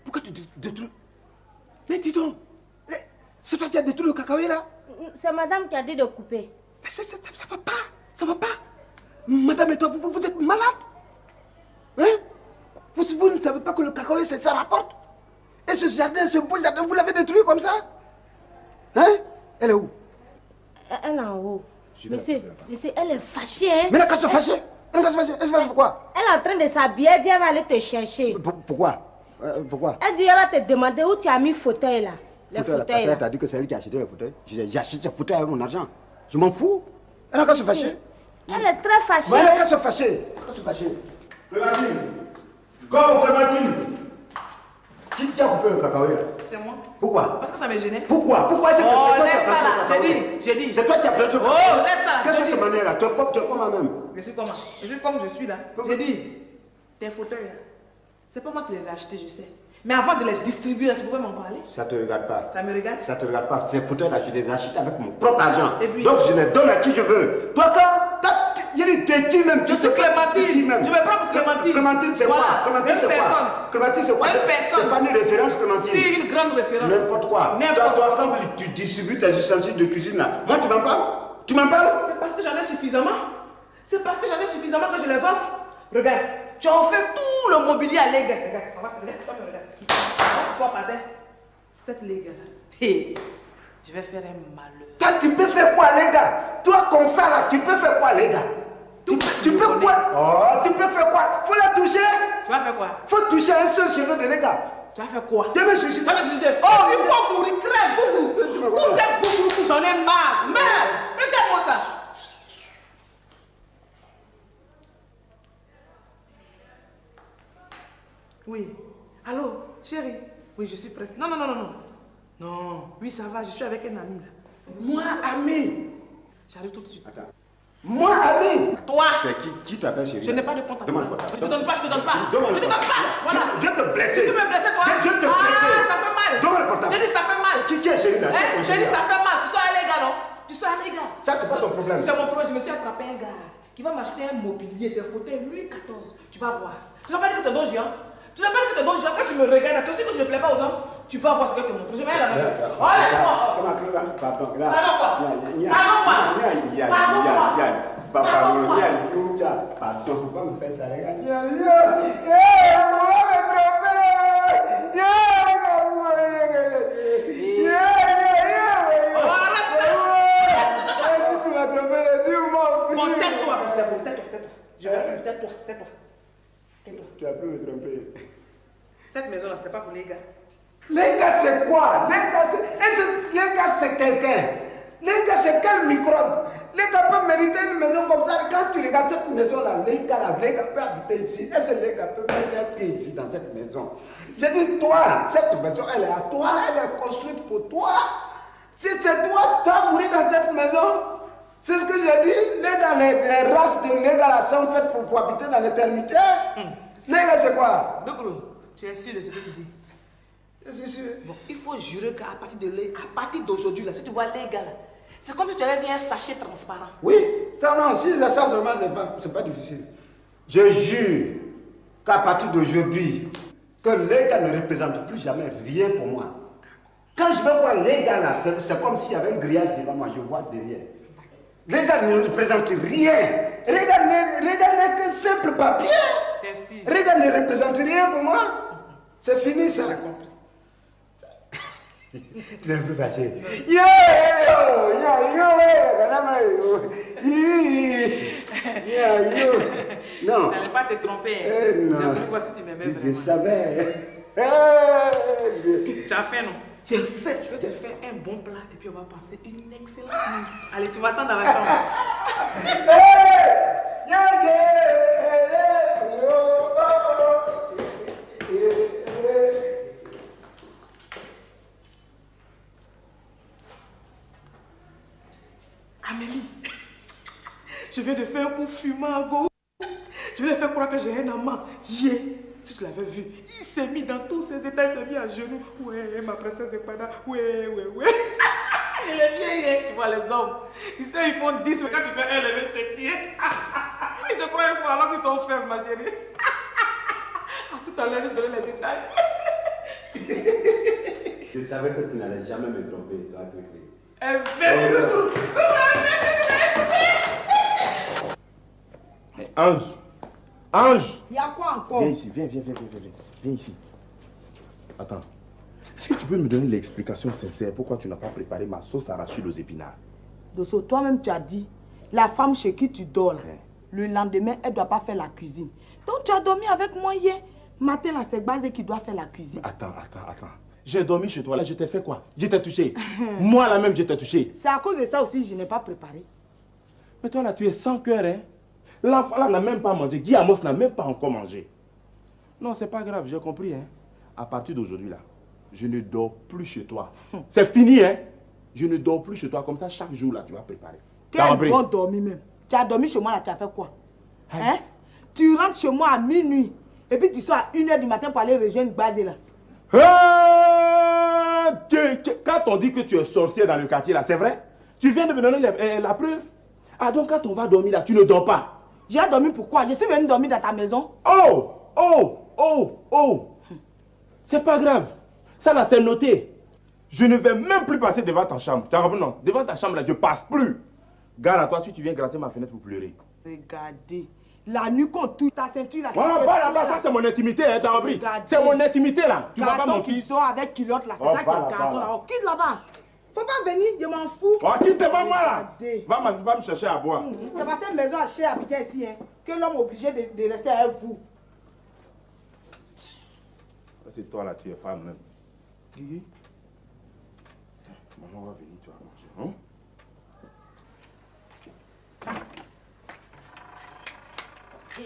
Pourquoi tu détruis? Mais dis donc, c'est toi qui as détruit le cacahuète là? C'est madame qui a dit de couper. Mais ça va pas. Ça va pas. Madame et toi, vous êtes malade. Hein? Vous ne savez pas que le cacao, ça rapporte. Et ce jardin, ce beau jardin, vous l'avez détruit comme ça? Hein? Elle est où? Elle est en haut. Monsieur, elle est fâchée, hein? Mais elle n'a qu'à se fâcher. Elle n'a qu'à se fâcher. Elle se fâche pourquoi? Elle est en train de s'habiller, elle dit elle va aller te chercher. Pourquoi? Pourquoi? Elle dit elle va te demander où tu as mis le fauteuil là. Le fauteuil là. Elle t'a dit que c'est elle qui a acheté le fauteuil. J'ai acheté ce fauteuil avec mon argent. Je m'en fous. Elle n'a qu'à se fâcher. Elle est très fâchée. Mais elle n'a qu'à se fâcher. Elle n'a qu'à se fâcher. Clémentine. Go, Clémentine. Qui a coupé le cacahuète là? C'est moi. Pourquoi? Parce que ça me gênait. Pourquoi? Pourquoi c'est toi qui as planté le cacahuète? J'ai dit. C'est toi qui as planté le cacahuète. Oh, laisse ça. Qu'est-ce que c'est cette manière là? Tu es comment même? Je suis comment? Je suis comme je suis là. J'ai dit, tes fauteuils là, c'est pas moi qui les ai achetés, je sais. Mais avant de les distribuer, tu pouvais m'en parler? Ça te regarde pas. Ça me regarde? Ça te regarde pas. Ces fauteuils-là, je les ai achetés avec mon propre argent. Puis, donc je les donne à qui je veux. Toi, quand il y a des qui même. Je suis Clémentine. Je vais prendre Clémentine. Clémentine, c'est quoi? Clémentine, c'est quoi? Clémentine, c'est quoi? C'est pas une référence, Clémentine. C'est une grande référence. N'importe quoi. Toi, quand tu distribues tes ustensiles de cuisine là, moi, tu m'en parles? Tu m'en parles? C'est parce que j'en ai suffisamment. C'est parce que j'en ai suffisamment que je les offre. Regarde, tu as offert tout le mobilier à les gars. Regarde, on va se regarder. Ici, on va s'asseoir par terre. Cette les gars là. Hey, je vais faire un malheur. Toi, tu peux faire quoi, les gars? Toi, comme ça là, tu peux faire quoi, les gars? Tu peux quoi? Oh, tu peux faire quoi? Faut la toucher. Tu vas faire quoi? Faut toucher un seul cheveu de les gars. Tu vas faire quoi? Tu veux me suicider? Oh, il faut mourir, crève, beaucoup. Où c'est beaucoup? J'en ai marre. Merde, regarde-moi ça. Oui. Allô, chérie? Oui, je suis prête. Non, non, non, non, non. Non, oui, ça va, je suis avec un ami là. Moi, ami? J'arrive tout de suite. Attends. Moi, ami? Toi? C'est qui t'appelle chérie? Je n'ai pas de compte à toi. Demande-moi. Je te donne pas, je te donne pas. Je te donne pas. Voilà. Je vais te blesser. Tu veux me blesser, toi? Je vais te blesser. Ah, ça fait mal. Donne-moi le portable. J'ai dit ça fait mal. Qui est chérie là? J'ai dit ça fait mal. Tu sois un gars, non? Tu sois un gars. Ça, c'est pas ton problème. C'est mon problème. Je me suis attrapé un gars qui va m'acheter un mobilier, des fauteuils, Louis XIV. Tu vas voir. Tu n'as pas dit que tu es don géant? Tu n'as pas dit que tu es don géant? Quand tu me regardes, tu sais que je ne plais pas aux hommes? Tu vas voir ce que je te montre. Je vais aller là-bas. Oh, laisse-moi. Pardon, là. Pardon quoi? Pardon, faut pas me faire ça, regarde. Bon, tais-toi, c'est bon, tais-toi. Je vais plus, tais-toi. Tu as pu me tromper. Cette maison-là, c'était pas pour les gars. Les gars, c'est quoi? Les gars, c'est quelqu'un. Les gars, c'est quel microbe? Les gars peuvent mériter une maison comme ça. Quand tu regardes cette maison-là, les gars peuvent habiter ici. Est-ce que les gars peuvent mettre un pied ici dans cette maison? J'ai dit, toi, cette maison, elle est à toi, elle est construite pour toi. Si c'est toi, tu vas mourir dans cette maison. C'est ce que j'ai dit. Les gars, les races de les gars là sont faites pour habiter dans l'éternité. Les gars, c'est quoi? Douglo, tu es sûr de ce que tu dis? Je suis sûr. Bon, il faut jurer qu'à partir d'aujourd'hui, là, si tu vois les gars là, c'est comme si tu avais vu un sachet transparent. Oui, ça non, si c'est ça seulement, c'est pas difficile. Je jure qu'à partir d'aujourd'hui, que les gars ne représentent plus jamais rien pour moi. Quand je vais voir les gars là, c'est comme s'il y avait un grillage devant moi, je vois derrière. Les gars ne représentent rien. Les gars n'est qu'un simple papier. Les gars ne représentent rien pour moi. C'est fini ça. Tu n'es plus fâché. Non. Tu n'allais pas te tromper. Non. J'ai voulu voir si tu m'aimais vraiment. Je savais. Tu as fait, non? J'ai fait. Je vais te faire un bon plat et puis on va passer une excellente nuit. Allez, tu m'attends dans la chambre. Amélie, je viens de faire un coup fumant à Go. Je lui ai fait croire que j'ai un amant. Yeah. Si tu l'avais vu, il s'est mis dans tous ses états, il s'est mis à genoux. Ouais, ma princesse de Pada. Ouais. Il est bien, tu vois les hommes. Ils savent, ils font 10, mais quand tu fais un, ils veulent se tuer. Ils se croient fort alors qu'ils sont faibles, ma chérie. Tout à l'heure, je vais donner les détails. Je savais que tu n'allais jamais me tromper, toi, préféré. Merci beaucoup. Ange. Il y a quoi encore? Viens ici, viens ici. Attends. Est-ce que tu peux me donner l'explication sincère pourquoi tu n'as pas préparé ma sauce arachide aux épinards? Dosso, toi-même tu as dit, la femme chez qui tu dors là, le lendemain, elle ne doit pas faire la cuisine. Donc tu as dormi avec moi hier. Matin là, c'est Basé qui doit faire la cuisine. Attends. J'ai dormi chez toi là, je t'ai fait quoi? Je t'ai touché. Moi là même, je t'ai touché. C'est à cause de ça aussi que je n'ai pas préparé. Mais toi là, tu es sans cœur, hein? L'enfant là n'a même pas mangé. Guy Amos n'a même pas encore mangé. Non, c'est pas grave, j'ai compris, hein? À partir d'aujourd'hui là, je ne dors plus chez toi. C'est fini, hein? Je ne dors plus chez toi. Comme ça, chaque jour là, tu vas préparer. Quel bon dormi même. Tu as dormi chez moi là, tu as fait quoi? Hein? Tu rentres chez moi à minuit. Et puis tu sors à 1h du matin pour aller rejoindre Basé là. Quand on dit que tu es sorcier dans le quartier là, c'est vrai? Tu viens de me donner la preuve? Ah donc quand on va dormir là, tu ne dors pas? J'ai dormi pourquoi? Je suis venu dormir dans ta maison. Oh! C'est pas grave. Ça là, c'est noté. Je ne vais même plus passer devant ta chambre. Tu as compris, non? Devant ta chambre là, je passe plus. Garde à toi si tu viens gratter ma fenêtre pour pleurer. Regardez. La nuit qu'on touche ta ceinture là. Ça c'est mon intimité, hein, t'as compris? C'est mon intimité là. Tu vas pas mon fils. Qui dort avec culotte là, c'est ça qui est garçon là. Quitte là-bas. Faut pas venir, je m'en fous. Quitte pas moi là. Va me chercher à boire. C'est pas cette maison à chier Abidjan ici, hein, que l'homme est obligé de rester avec vous. C'est toi là, tu es femme même. Guigui. Maman va venir, tu vas manger. Il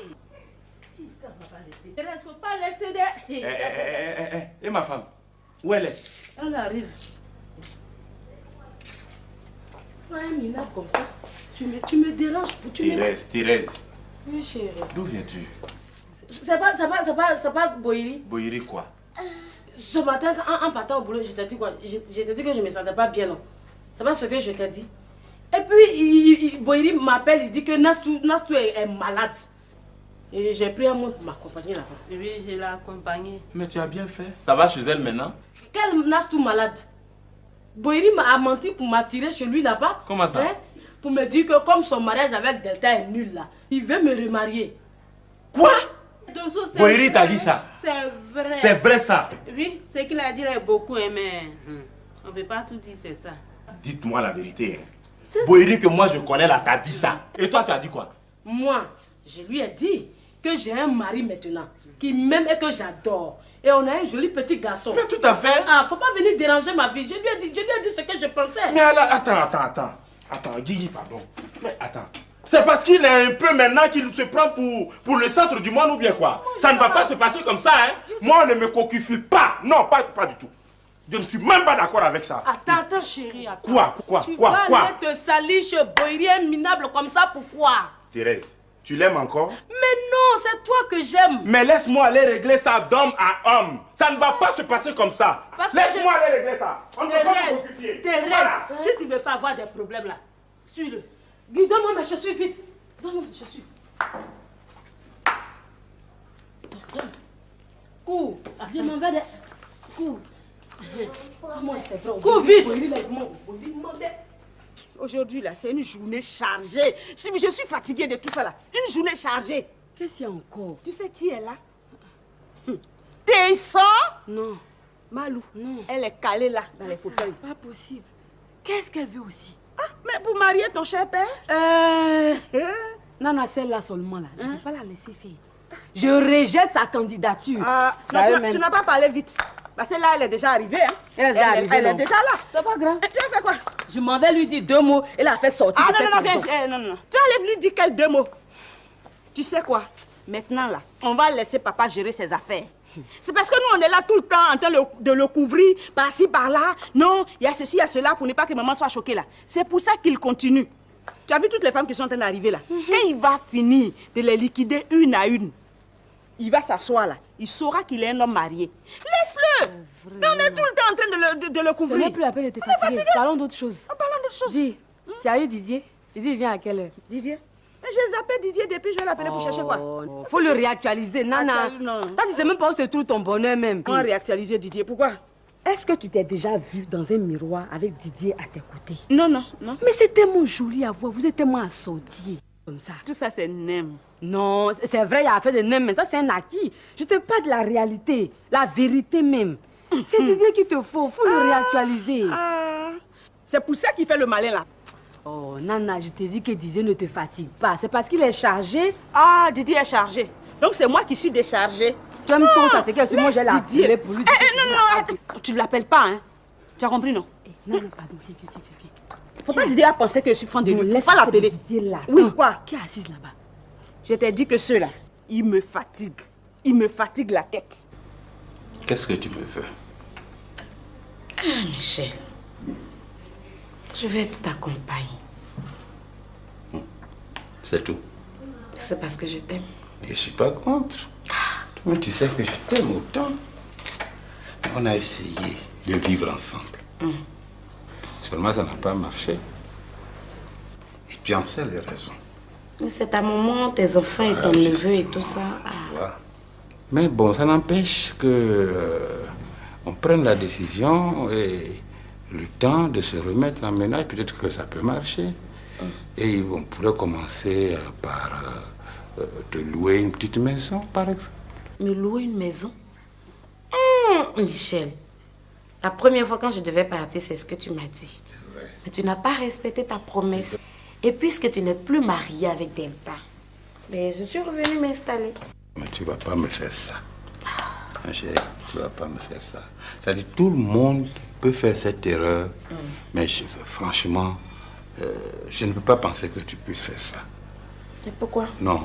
ne faut pas laisser des... Et ma femme, où elle est? Elle arrive. Ouais, Mina, comme ça, tu me déranges. Thérèse. Oui, chérie. D'où viens-tu? C'est pas Boïri. Boïri quoi? Ce matin, en partant au boulot, je t'ai dit quoi? Je t'ai dit que je ne me sentais pas bien, non? C'est pas ce que je t'ai dit. Et puis, Boïri m'appelle, il dit que Nastou est malade. Et j'ai pris un mot pour m'accompagner là-bas. Oui, je l'ai accompagnée. Mais tu as bien fait. Ça va chez elle maintenant? Quel Nastou malade? Boïri m'a menti pour m'attirer chez lui là-bas. Comment ça? Hein? Pour me dire que comme son mariage avec Delta est nul là, il veut me remarier. Quoi? Boïri t'a dit ça? C'est vrai. C'est vrai ça? Oui, ce qu'il a dit est beaucoup aimé. On ne peut pas tout dire, c'est ça. Dites-moi la vérité. Boïri que moi je connais là, t'as dit ça. Et toi tu as dit quoi? Moi, je lui ai dit que j'ai un mari maintenant, qui m'aime et que j'adore. Et on a un joli petit garçon. Mais tout à fait. Ah, faut pas venir déranger ma vie. Je lui ai dit ce que je pensais. Mais alors, attends, Guigui, pardon. Mais attends. C'est parce qu'il est un peu maintenant qu'il se prend pour le centre du monde ou bien quoi? Ça ne va pas se passer comme ça, hein? Moi, on ne me concufie pas. Non, pas du tout. Je ne suis même pas d'accord avec ça. Attends, chérie, attends. Quoi? Tu vas aller te salir chez Boïri minable comme ça, pourquoi? Thérèse, tu l'aimes encore? Mais non, c'est toi que j'aime. Mais laisse-moi aller régler ça d'homme à homme. Ça ne va pas se passer comme ça. Laisse-moi aller régler ça. On ne peut pas me confier. Thérèse, Voilà. si tu ne veux pas avoir des problèmes là, suis-le. Guy, donne-moi mes chaussures vite. Donne-moi mes chaussures. Cours. Je m'en vais de... Cours. Moi, c'est vrai. Cours vite. Aujourd'hui, là, c'est une journée chargée. Je suis fatiguée de tout ça, là. Une journée chargée. Qu'est-ce qu'il y a encore? Tu sais qui est là? T'es sort? Non. Malou. Non. Elle est calée là, dans les fauteuils. Pas possible. Qu'est-ce qu'elle veut aussi? Ah, mais pour marier ton cher père? Nana, celle-là seulement, là. Je ne peux pas la laisser faire. Je rejette sa candidature. Non, tu n'as pas parlé vite. Parce que là, elle est déjà arrivée. Hein. Elle est déjà arrivée. Elle est déjà là. C'est pas grave. Tu as fait quoi? Je m'en vais lui dire 2 mots. Elle a fait sortir de cette maison. Non. Tu allais lui dire quels 2 mots? Tu sais quoi? Maintenant, là, on va laisser papa gérer ses affaires. C'est parce que nous, on est là tout le temps en train de le couvrir, par-ci, par-là. Non, il y a ceci, il y a cela, pour ne pas que maman soit choquée là. C'est pour ça qu'il continue. Tu as vu toutes les femmes qui sont en train d'arriver là? Quand il va finir de les liquider une à une, il va s'asseoir là. Il saura qu'il est un homme marié. Laisse-le! On est tout le temps en train de le couvrir. Ce n'est plus la peine de te fatiguer. Parlons d'autre chose. Parlons d'autre chose. Dis, tu as eu Didier? Didier vient à quelle heure? Didier? Mais j'ai zappé Didier depuis, je vais l'appeler pour chercher quoi? Faut le réactualiser, Nana. Non. Toi, tu sais même pas où se trouve ton bonheur même. On va réactualiser Didier, pourquoi? Est-ce que tu t'es déjà vu dans un miroir avec Didier à tes côtés? Non. Mais c'est tellement joli à voir, vous êtes tellement assortis. Comme ça. Tout ça, c'est nem. Non, c'est vrai, il y a affaire de nem, mais ça, c'est un acquis. Je te parle de la réalité, la vérité même. C'est Didier qu'il te faut le réactualiser. C'est pour ça qu'il fait le malin là. Oh, Nana, je te dis que Didier ne te fatigue pas. C'est parce qu'il est chargé. Ah, Didier est chargé. Donc c'est moi qui suis déchargée. Tu aimes ton ça, c'est que moi je l'ai appelé pour lui dire. Non, tu ne l'appelles pas, hein? Tu as compris, non? Non, pardon, viens. Faut pas Didier à penser que je suis fan de lui. Laisse pas l'appeler. Didier là. Oui, quoi? Qui est assise là-bas? Je t'ai dit que ceux-là, ils me fatiguent. Ils me fatiguent la tête. Qu'est-ce que tu me veux? Ah, Michel. Je vais être ta compagne. C'est tout. C'est parce que je t'aime. Je ne suis pas contre. Mais tu sais que je t'aime autant. On a essayé de vivre ensemble. Seulement, ça n'a pas marché. Et tu en sais les raisons. Mais c'est ta maman, tes enfants et ton neveu et tout ça. Mais bon, ça n'empêche que on prenne la décision et le temps de se remettre en ménage. Peut-être que ça peut marcher. Et on pourrait commencer par te louer une petite maison, par exemple. Me louer une maison? Michel, la première fois quand je devais partir, c'est ce que tu m'as dit. Mais tu n'as pas respecté ta promesse. Et puisque tu n'es plus mariée avec Delta, mais je suis revenue m'installer. Mais tu ne vas pas me faire ça. Hein, chérie, tu ne vas pas me faire ça. C'est-à-dire, tout le monde peut faire cette erreur. Mais franchement, je ne peux pas penser que tu puisses faire ça. Et pourquoi? Non,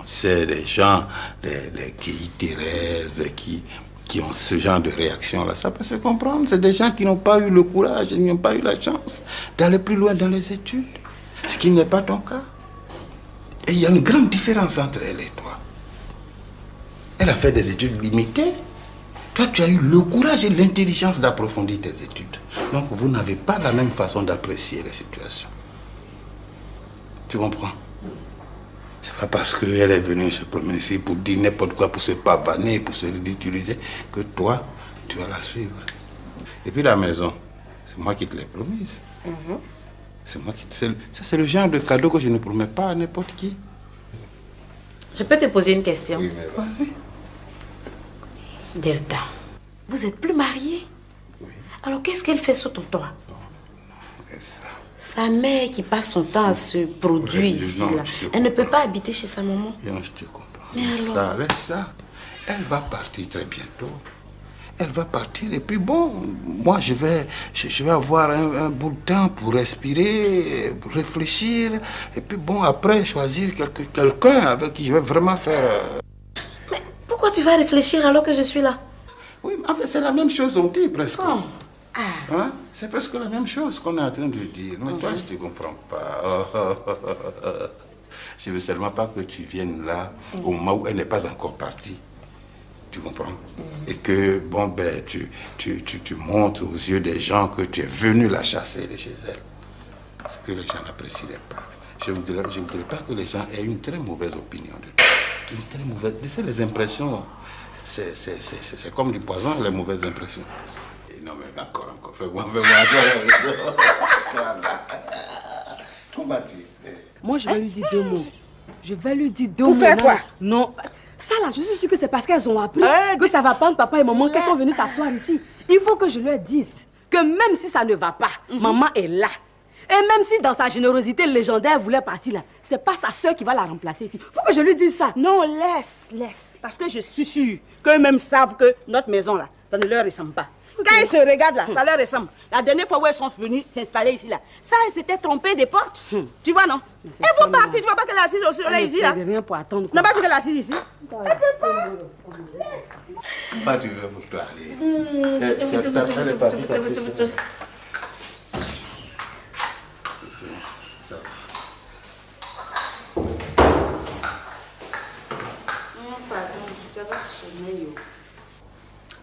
c'est des gens, les Guy Thérèse qui ont ce genre de réaction-là. Ça peut se comprendre. C'est des gens qui n'ont pas eu le courage, qui n'ont pas eu la chance d'aller plus loin dans les études. Ce qui n'est pas ton cas. Et il y a une grande différence entre elle et toi. Elle a fait des études limitées. Toi, tu as eu le courage et l'intelligence d'approfondir tes études. Donc, vous n'avez pas la même façon d'apprécier les situations. Tu comprends? C'est pas parce qu'elle est venue se promener ici pour dire n'importe quoi, pour se pavaner, pour se ridiculiser, que toi, tu vas la suivre. Et puis la maison, c'est moi qui te l'ai promise. C'est moi qui... Ça, c'est le genre de cadeau que je ne promets pas à n'importe qui. Je peux te poser une question? Oui, mais vas-y. Delta, vous êtes plus mariés? Oui. Alors qu'est-ce qu'elle fait sur ton toit? Sa mère qui passe son temps à se produire ici, là, elle ne peut pas habiter chez sa maman. Non, je te comprends. Mais alors... Laisse ça. Elle va partir très bientôt. Elle va partir et puis bon, moi je vais avoir un bout de temps pour respirer, pour réfléchir. Et puis bon, après choisir quelqu'un avec qui je vais vraiment faire... Mais pourquoi tu vas réfléchir alors que je suis là? Oui, mais en fait c'est la même chose, on dit presque. Hein? C'est presque la même chose qu'on est en train de dire. Mais toi, je ne te comprends pas. Je veux seulement pas que tu viennes là au moment où elle n'est pas encore partie. Tu comprends? Et que, bon, ben, tu montres aux yeux des gens que tu es venu la chasser de chez elle. Ce que les gens n'apprécieraient pas. Je ne voudrais pas que les gens aient une très mauvaise opinion de toi. Une très mauvaise... Tu sais, les impressions, c'est comme du poison, les mauvaises impressions. Non, mais encore, fais-moi. Comment dire? Moi, je vais lui dire 2 mots. Je vais lui dire 2 mots. Pour faire quoi? Non. Ça là, je suis sûre que c'est parce qu'elles ont appris que ça va prendre papa et maman, qu'elles sont venues s'asseoir ici. Il faut que je leur dise que même si ça ne va pas, maman est là. Et même si dans sa générosité légendaire, elle voulait partir là, c'est pas sa soeur qui va la remplacer ici. Faut que je lui dise ça. Non, laisse. Parce que je suis sûre qu'eux-mêmes savent que notre maison là, ça ne leur ressemble pas. Okay. Quand ils se regardent là, ça leur ressemble. La dernière fois où elles sont venues s'installer ici là, ça, elles s'étaient trompées des portes. Tu vois, non? Elles vont partir, tu vois pas qu'elle est assise au soleil ici là? Rien pour attendre. Non, pas vu qu'elle est assise ici. Elle peut pas. Pas du tout pour toi, allez.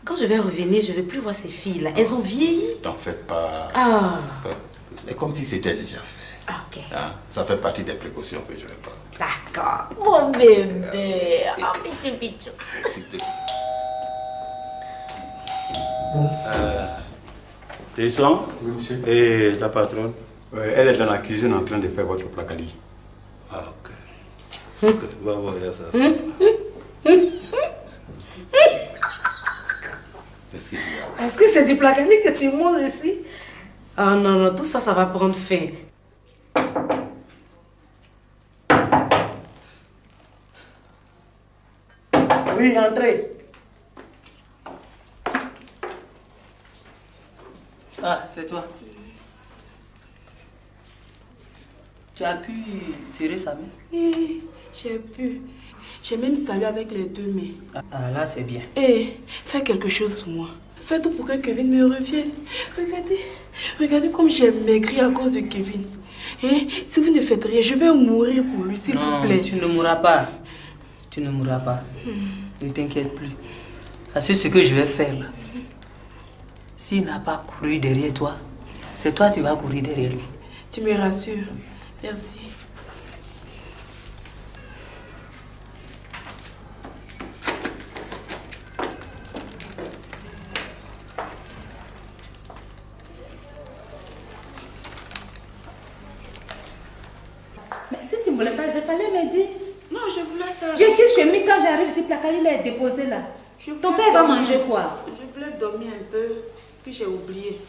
Quand je vais revenir, je ne vais plus voir ces filles-là. Elles ont vieilli. T'en fais pas. Ah. C'est comme si c'était déjà fait. Ok. Hein? Ça fait partie des précautions que je vais prendre. D'accord. Mon bébé. Oh, pichou, pichou. Tesson? Oui, monsieur. Et ta patronne? Elle est dans la cuisine en train de faire votre placali. Ah, ok. Ok, va voir ça. Est-ce que c'est du placali que tu manges ici? Oh non, non, tout ça, ça va prendre fin. Oui, entrez. Ah, c'est toi. Tu as pu serrer sa main? Oui, j'ai pu. J'ai même salué avec les deux mains. Ah, là, c'est bien. Eh, fais quelque chose pour moi. Fais tout pour que Kevin me revienne. Regardez comme j'ai maigri à cause de Kevin. Eh, si vous ne faites rien, je vais mourir pour lui, s'il vous plaît. Non, tu ne mourras pas. Tu ne mourras pas. Ne t'inquiète plus. Parce que ce que je vais faire là, s'il n'a pas couru derrière toi, c'est toi qui vas courir derrière lui. Tu me rassures. Merci. Mais si tu ne voulais pas le faire, fallait me dire. Non, je voulais faire. J'ai dit chemise quand j'arrive ici, placali, il est déposé là. Ton père va manger quoi? Je voulais dormir un peu, puis j'ai oublié.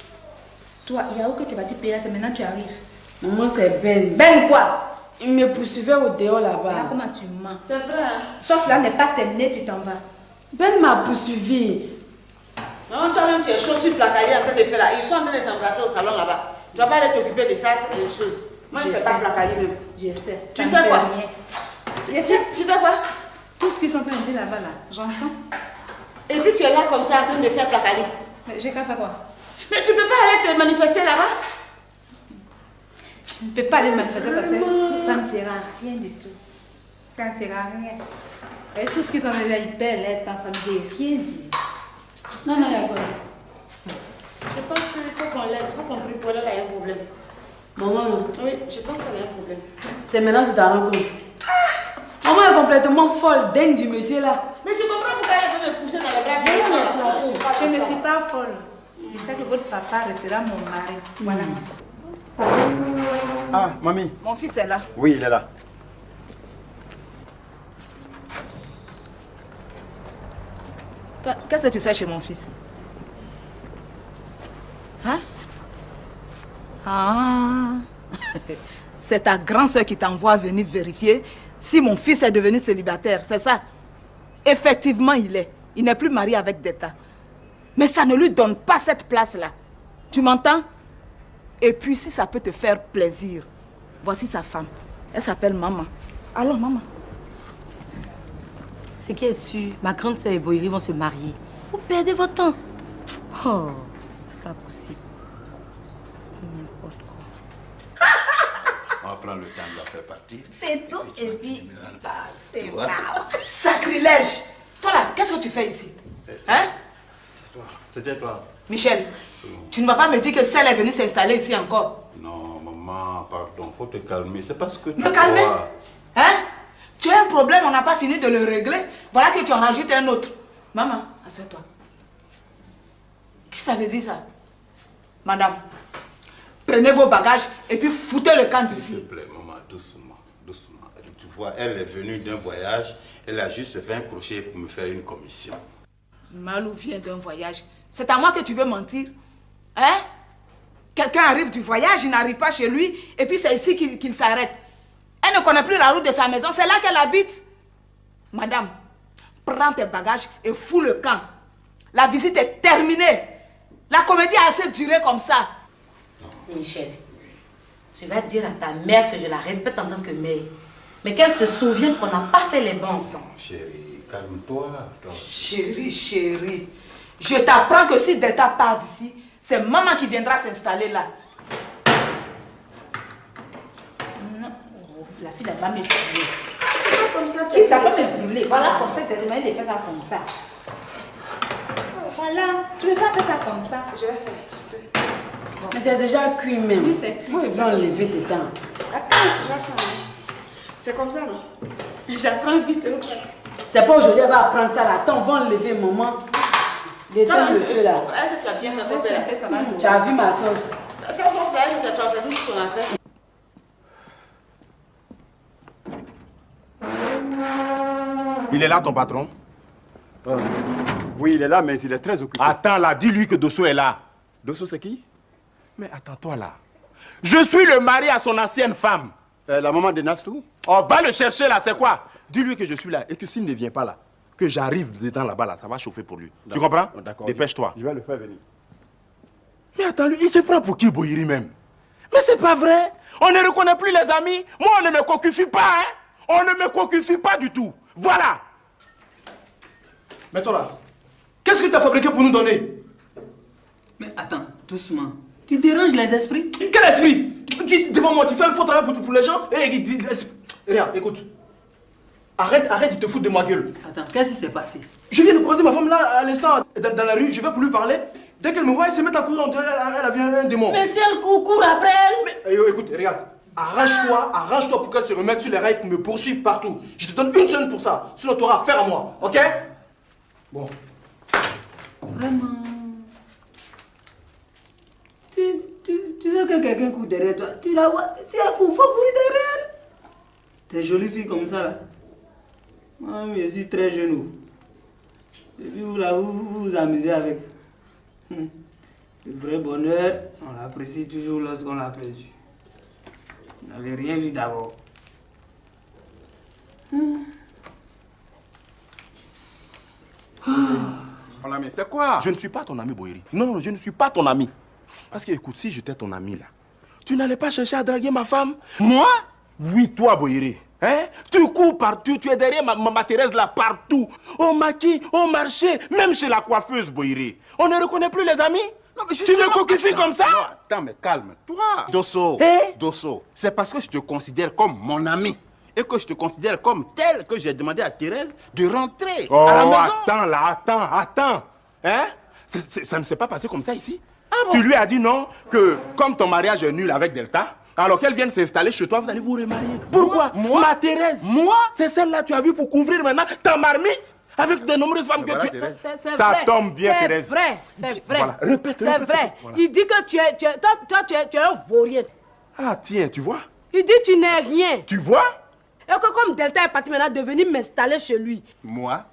Toi, il y a où que tu vas te payer, c'est maintenant que tu arrives. Maman, c'est Ben. Ben quoi? Il me poursuivait au dehors là-bas. Comment tu mens? C'est vrai. Sauf là n'est pas terminé, tu t'en vas. Ben m'a poursuivi. Non, toi-même, tu es chaud sur placali en train de faire là. Ils sont en train de s'embrasser au salon là-bas. Tu vas pas aller t'occuper de ça, c'est des choses. Moi, je ne fais pas placali même. Je sais. Tu sais quoi? Tu fais quoi? Tout ce qu'ils sont en train de dire là-bas, là, j'entends. Et puis tu es là comme ça en train de faire placali. Mais j'ai qu'à faire quoi? Mais tu peux pas aller te manifester là-bas? Je ne peux pas aller manifester parce que ça ne sert à rien du tout. Ça ne sert à rien. Et tout ce qu'ils sont déjà hyper laids, ça ne veut rien dire. Non, non, d'accord. Je pense qu'il faut qu'on l'aide, il faut qu'on prie pour elle, elle a un problème. Maman, non. Oui, je pense qu'elle a un problème. C'est maintenant que tu t'en rends compte. Maman est complètement folle, dingue du monsieur là. Mais je comprends pourquoi elle veut me pousser dans les bras. Je ne suis pas folle. Je sais que votre papa restera mon mari. Voilà. Ah, mamie. Mon fils est là. Oui, il est là. Qu'est-ce que tu fais chez mon fils? Hein? Ah, c'est ta grand-soeur qui t'envoie venir vérifier si mon fils est devenu célibataire, c'est ça? Effectivement, il est. Il n'est plus marié avec Deta. Mais ça ne lui donne pas cette place-là. Tu m'entends? Et puis, si ça peut te faire plaisir, voici sa femme. Elle s'appelle Maman. Alors, Maman. Ce qui est sûr, ma grande soeur et Boyri vont se marier. Vous perdez votre temps. Oh, pas possible. N'importe quoi. On va prendre le temps de la faire partir. C'est tout et puis... C'est vrai. Sacrilège! Toi là, qu'est-ce que tu fais ici? Hein? C'était toi. Michel, tu ne vas pas me dire que celle est venue s'installer ici encore. Non, maman, pardon, faut te calmer. C'est parce que tu Me calmer? crois. Hein? Tu as un problème, on n'a pas fini de le régler. Voilà que tu en rajoutes un autre. Maman, assieds-toi. Qu'est-ce que ça veut dire ça? Madame, prenez vos bagages et puis foutez le camp d'ici. S'il te plaît, maman, doucement, doucement. Tu vois, elle est venue d'un voyage. Elle a juste fait un crochet pour me faire une commission. Malou vient d'un voyage. C'est à moi que tu veux mentir? Hein? Quelqu'un arrive du voyage, il n'arrive pas chez lui, et puis c'est ici qu'il s'arrête. Elle ne connaît plus la route de sa maison, c'est là qu'elle habite. Madame, prends tes bagages et fous le camp. La visite est terminée. La comédie a assez duré comme ça. Michel, tu vas dire à ta mère que je la respecte en tant que mère, mais qu'elle se souvienne qu'on n'a pas fait les bons ensemble. Chérie, calme-toi. Chérie, je t'apprends que si Delta part d'ici, c'est maman qui viendra s'installer là. Non, la fille n'a pas me brûler. Comme ça, Tu n'as pas me brûler. Voilà, comme ça, tu as demandé de faire ça comme ça. Voilà, tu ne veux pas faire ça comme ça. Je vais faire. Mais c'est déjà cuit même. Oui, c'est cuit. Moi, il va enlever dedans. Attends, je vais faire. C'est comme ça, non? J'apprends vite. C'est pas aujourd'hui, elle va apprendre ça là. Attends, on va enlever maman. Détends le feu là. Est-ce que tu as bien fait? Tu as vu ma sauce? Cette sauce là, c'est toi, c'est nous qui sommes à faire. Il est là, ton patron? Oui, il est là, mais il est très occupé. Attends là, dis-lui que Dosso est là. Dosso, c'est qui? Mais attends-toi là. Je suis le mari à son ancienne femme. La maman de Nastou? On va le chercher là, c'est quoi? Dis-lui que je suis là et que s'il ne vient pas là, que j'arrive dedans là-bas là, ça va chauffer pour lui. Tu comprends? D'accord. Dépêche-toi. Je vais le faire venir. Mais attends, lui, il se prend pour qui, Boyeri même? Mais c'est pas vrai. On ne reconnaît plus les amis. Moi, on ne me concufie pas, hein? On ne me concufie pas du tout. Voilà. Mais toi là, qu'est-ce que tu as fabriqué pour nous donner? Mais attends, doucement. Tu déranges les esprits? Quel esprit? Qui devant moi, tu fais un faux travail pour les gens? Regarde, écoute. Arrête de te foutre de ma gueule. Attends, qu'est-ce qui s'est passé? Je viens de croiser ma femme là, à l'instant, dans la rue. Je vais pour lui parler. Dès qu'elle me voit, elle se met à courir. Elle a vu un démon. Mais si elle court après elle. Mais écoute, regarde. Arrange-toi pour qu'elle se remette sur les rails pour me poursuivre partout. Je te donne une semaine pour ça. Sinon, tu auras affaire à moi. Ok? Bon. Vraiment. Tu veux que quelqu'un court derrière toi? Tu la vois? Si elle court, faut courir derrière elle. T'es jolie fille comme ça là. Moi, je suis très jeune. Et puis vous vous amusez avec. Le vrai bonheur, on l'apprécie toujours lorsqu'on l'a perdu. Vous n'avez rien vu d'abord. Mon ami, c'est quoi? Je ne suis pas ton ami, Boyeri. Non, je ne suis pas ton ami. Parce que, écoute, si j'étais ton ami là, tu n'allais pas chercher à draguer ma femme? Moi? Oui, toi, Boyeri. Hein? Tu cours partout, tu es derrière ma Thérèse là, partout. Au maquis, au marché, même chez la coiffeuse, Boyeri. On ne reconnaît plus les amis? Non, mais tu me coquifies comme ça? Non, attends, mais calme-toi. Dosso, Dosso, c'est parce que je te considère comme mon ami et que je te considère comme tel que j'ai demandé à Thérèse de rentrer à la maison. Attends. Hein? Ça ne s'est pas passé comme ça ici? Ah bon? Tu lui as dit non, que comme ton mariage est nul avec Delta, alors qu'elle vienne s'installer chez toi, vous allez vous remarier. Pourquoi? Moi? Ma Thérèse. Moi? C'est celle-là que tu as vue pour couvrir maintenant ta marmite avec de nombreuses femmes que tu... Ça tombe bien, Thérèse. C'est vrai. Voilà. Répète. C'est vrai. Voilà. Il dit que tu es un vaurien. Ah tiens, tu vois? Il dit que tu n'es rien. Tu vois? Et que comme Delta est parti maintenant de venir m'installer chez lui. Moi?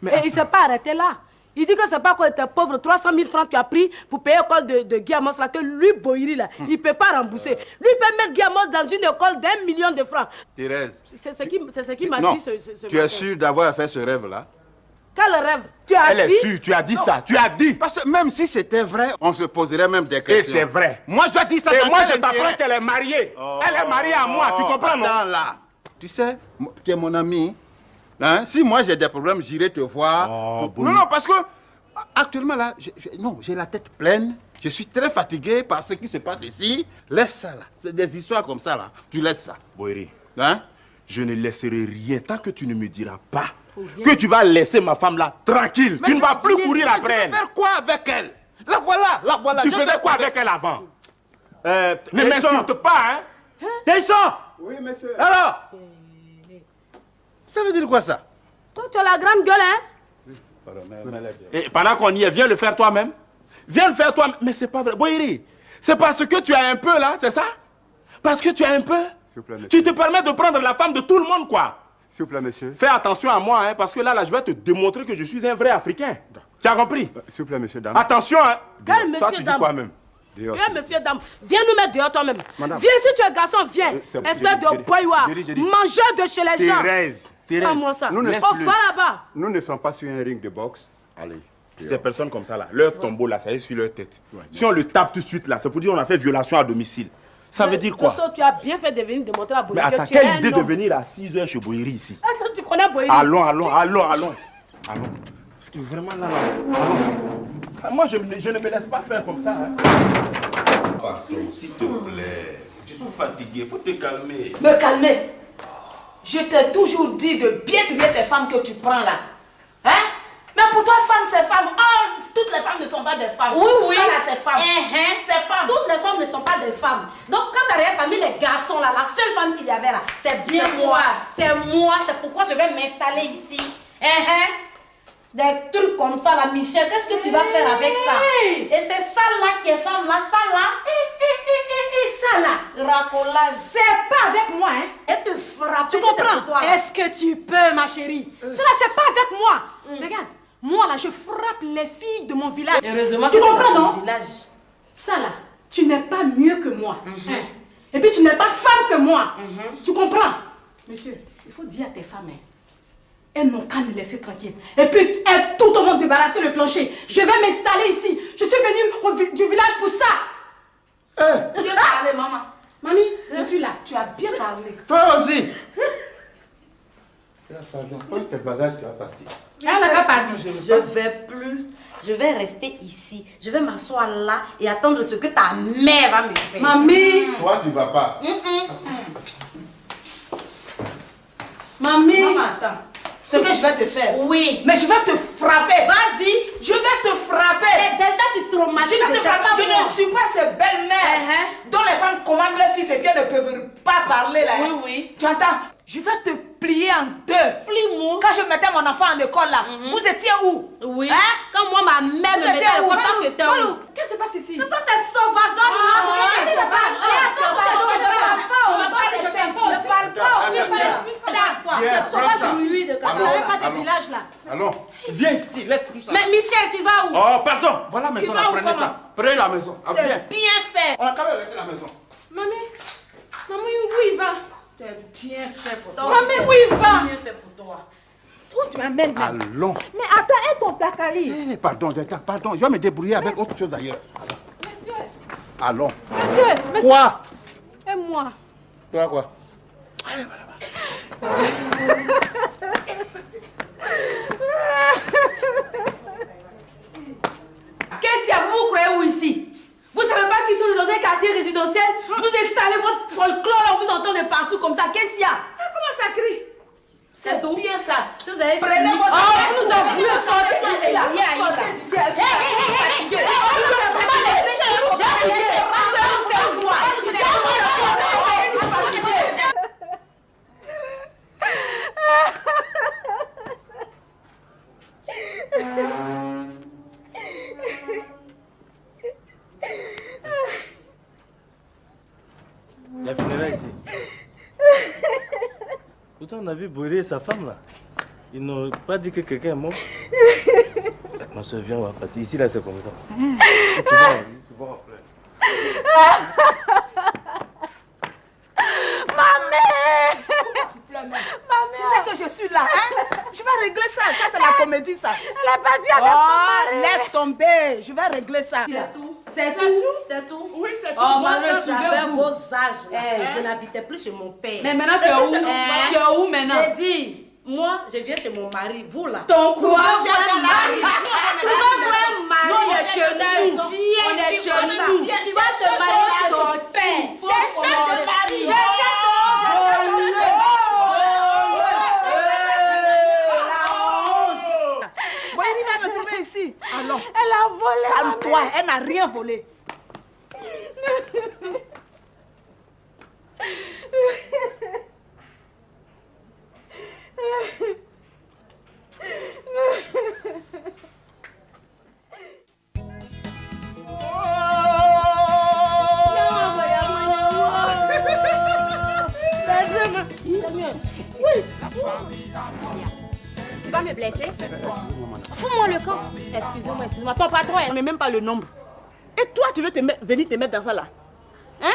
Et il ne s'est pas arrêté là. Il dit que c'est pas que tu es pauvre, 300 000 francs tu as pris pour payer l'école de Guy Amos là, que lui, Boyeri là, il ne peut pas rembourser. Lui, il peut mettre Guy Amos dans une école d'1 million de francs. Thérèse. C'est ce qu'il m'a dit ce Tu es sûr d'avoir fait ce rêve-là? Quel rêve? Tu as dit? Elle est sûre, tu as dit ça, tu as dit. Parce que même si c'était vrai, on se poserait même des questions. Et c'est vrai. Moi, je dis ça. Et moi, je t'apprends qu'elle est mariée. Elle est mariée à moi, tu comprends, non? Attends là. Tu sais, tu es mon ami. Hein? Si moi j'ai des problèmes, j'irai te voir. Non, parce que actuellement là, j'ai la tête pleine. Je suis très fatigué par ce qui se passe ici. Laisse ça là. C'est des histoires comme ça là. Tu laisses ça. Boyeri, hein? Je ne laisserai rien tant que tu ne me diras pas que tu vas laisser ma femme là tranquille. Tu ne vas plus courir après elle. Tu vas faire quoi avec elle? La voilà. Tu faisais quoi avec elle avant? Ne m'insulte pas, hein? Tesson! Oui, monsieur. Alors? Ça veut dire quoi ça? Toi, tu as la grande gueule, hein? Et pendant qu'on y est, viens le faire toi-même. Viens le faire toi-même. Mais c'est pas vrai. Boyeri, c'est parce que tu as un peu là, c'est ça? Parce que tu as un peu? Tu te permets de prendre la femme de tout le monde, quoi. S'il vous plaît, monsieur. Fais attention à moi, hein, parce que là, je vais te démontrer que je suis un vrai Africain. Tu as compris? S'il vous plaît, monsieur, dame. Attention, hein. Quel Toi, monsieur, tu dame? dis quoi même? Dehors. Viens, monsieur, dame. Viens nous mettre dehors toi-même. Madame. Viens, si tu es garçon, viens. Espèce de boyoua. Mangeur de chez les gens. Thérèse. Pas-moi ça. Nous ne Au va là-bas. Nous ne sommes pas sur un ring de boxe. Allez. Ces personnes comme ça là, leur tombeau là, ça est sur leur tête. Si on le tape tout de suite là, c'est pour dire qu'on a fait violation à domicile. Ça veut dire quoi? Tosso, tu as bien fait de venir démontrer à Boyeri. Mais attends, quelle idée de venir à 6 h chez Boyeri ici? Est-ce que tu connais Boyeri? Allons. Parce que vraiment là, allons. Moi, je ne me laisse pas faire comme ça. Hein. Pardon, s'il te plaît. Tu es fatigué, faut te calmer. Me calmer? Je t'ai toujours dit de bien trier tes femmes que tu prends là. Hein? Mais pour toi, femme, c'est femme. Oh, toutes les femmes ne sont pas des femmes. Oui. Ça là, c'est femme. C'est femme. Toutes les femmes ne sont pas des femmes. Donc, quand tu regardes parmi les garçons là, la seule femme qu'il y avait là, c'est bien moi. C'est moi. C'est pourquoi je vais m'installer ici. Des trucs comme ça là, Michel, qu'est-ce que tu vas faire avec ça? Et c'est ça là qui est femme là, ça là. Ça là. Racolage. C'est pas avec moi, hein. Et te frapper. Tu comprends? Est-ce que tu peux, ma chérie? Cela, c'est pas avec moi. Regarde, moi là, je frappe les filles de mon village. Heureusement tu que comprends, c'est non? mon village. Ça là, tu n'es pas mieux que moi. Hein? Et puis tu n'es pas femme que moi. Tu comprends? Monsieur, il faut dire à tes femmes, hein, elles n'ont qu'à me laisser tranquille. Et puis, elles tout au monde débarrasser le plancher. Je vais m'installer ici. Je suis venue du village pour ça. Bien parlé, maman. Mamie, je suis là. Tu as bien parlé. Toi aussi. Pardon, prends tes bagages, tu vas partir. Elle n'a pas parti. Je vais plus. Je vais rester ici. Je vais m'asseoir là et attendre ce que ta mère va me faire. Mamie. Toi, tu vas pas. Mamie. Maman, attends. Ce que je vais te faire. Oui. Mais je vais te frapper. Vas-y. Je vais te frapper. Delta, tu traumatises. Je vais te frapper. Je ne suis pas ces belles-mères dont les femmes commandent leurs fils et puis elles ne peuvent pas parler là. Oui. Tu entends? Je vais te plier en deux. Plie-moi. Quand je mettais mon enfant en école là, vous étiez où? Oui. Quand moi, ma mère me mettait à l'école, toi, tu étais où? Qu'est-ce qui se passe ici? C'est ça, c'est sauvageon. Tu vas pas de village là. Allons, viens ici, laisse tout ça. Mais Michel, tu vas où? Oh, pardon, voilà la maison, là, prenez ça. Prenez la maison. Ah, viens. C'est bien fait. On a quand même laissé la maison. Mamie, où il va? C'est bien fait pour toi. Mamie, où il va? Bien fait pour toi. Où tu m'amènes? Allons. Mais attends, et ton placali? Pardon, Delta, pardon, je vais me débrouiller avec autre chose ailleurs. Monsieur. Allons. Monsieur. Quoi? Et moi? Toi quoi? Allez, Qu'est-ce qu'il y a? Vous vous croyez où ici? Vous savez pas qu'ils sont dans un quartier résidentiel? Vous installez votre folklore, on vous entend de partout comme ça. Qu'est-ce qu'il y a? Comment ça crie? C'est tout bien ça. Si vous avez prenez fini. votre Vous nous avez voulu sortir ici. La funéraille ici. Pourtant, on a vu Boyeri et sa femme là. Ils n'ont pas dit que quelqu'un est mort. Ma soeur, viens, on va partir. Ici, là, c'est comme ça. Tu vas en pleurs. Tu sais que je suis là, hein? Je vais régler ça. Ça, c'est la comédie, ça. Elle n'a pas dit avec mon mari. Laisse tomber. Je vais régler ça. C'est tout. C'est tout. C'est tout. Oui, c'est tout. Oh, Moi, moi, quand j'avais vous. vos âges. Je n'habitais plus chez mon père. Mais maintenant, tu es où? Tu es où maintenant? J'ai dit, moi, je viens chez mon mari. Vous, là. Ton quoi? Tu vas voir un mari. Tu vas voir un mari. Nous, on est chez nous. On est chez nous. Tu vas te marier chez ton père. Je cherche de mari. Je cherche. Boyeri va me trouver ici. Allons. Elle a volé. Calme-toi, elle n'a rien volé. Tu vas me blesser? Fous-moi le camp. Excusez-moi. Ton patron, elle ne met même pas le nombre. Et toi, tu veux venir te mettre dans ça là? Hein?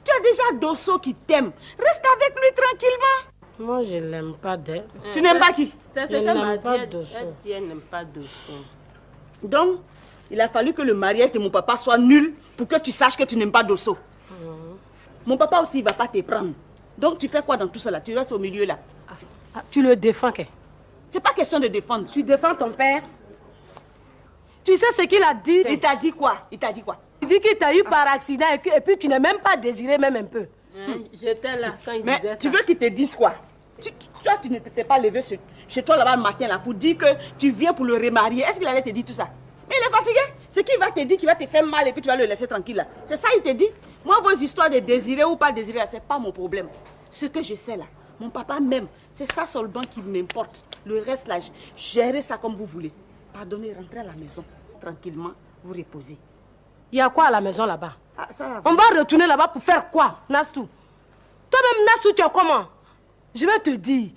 Tu as déjà Dosso qui t'aime. Reste avec lui tranquillement. Moi, je l'aime pas d'elle. Tu n'aimes pas qui? C'est ce qu'elle m'a dit. Elle dit elle n'aime pas Dosso. Donc, il a fallu que le mariage de mon papa soit nul pour que tu saches que tu n'aimes pas Dosso. Mon papa aussi, il ne va pas te prendre. Donc, tu fais quoi dans tout ça là? Tu restes au milieu là. Tu le défends, qu'est? C'est pas question de défendre. Tu défends ton père? Tu sais ce qu'il a dit? Il t'a dit quoi? Il t'a dit quoi? Il dit qu'il t'a eu par accident et puis tu n'es même pas désiré même un peu. J'étais là quand il Mais disait tu ça. veux qu'il te dise quoi? Toi, tu ne t'étais pas levé chez toi là-bas le matin là pour dire que tu viens pour le remarier. Est-ce qu'il allait te dire tout ça? Mais il est fatigué. Ce qu'il va te dire, qu'il va te faire mal et puis tu vas le laisser tranquille là. C'est ça il te dit? Moi, vos histoires de désirer ou pas désirer, c'est pas mon problème. Ce que je sais là, mon papa m'aime. C'est ça seulement qui m'importe. Le reste là, gérez ça comme vous voulez. Pardonnez, rentrez à la maison. Tranquillement, vous reposez. Il y a quoi à la maison là-bas? Ça, on va retourner là-bas pour faire quoi, Nastou? Toi-même, Nastou, tu es comment? Je vais te dire,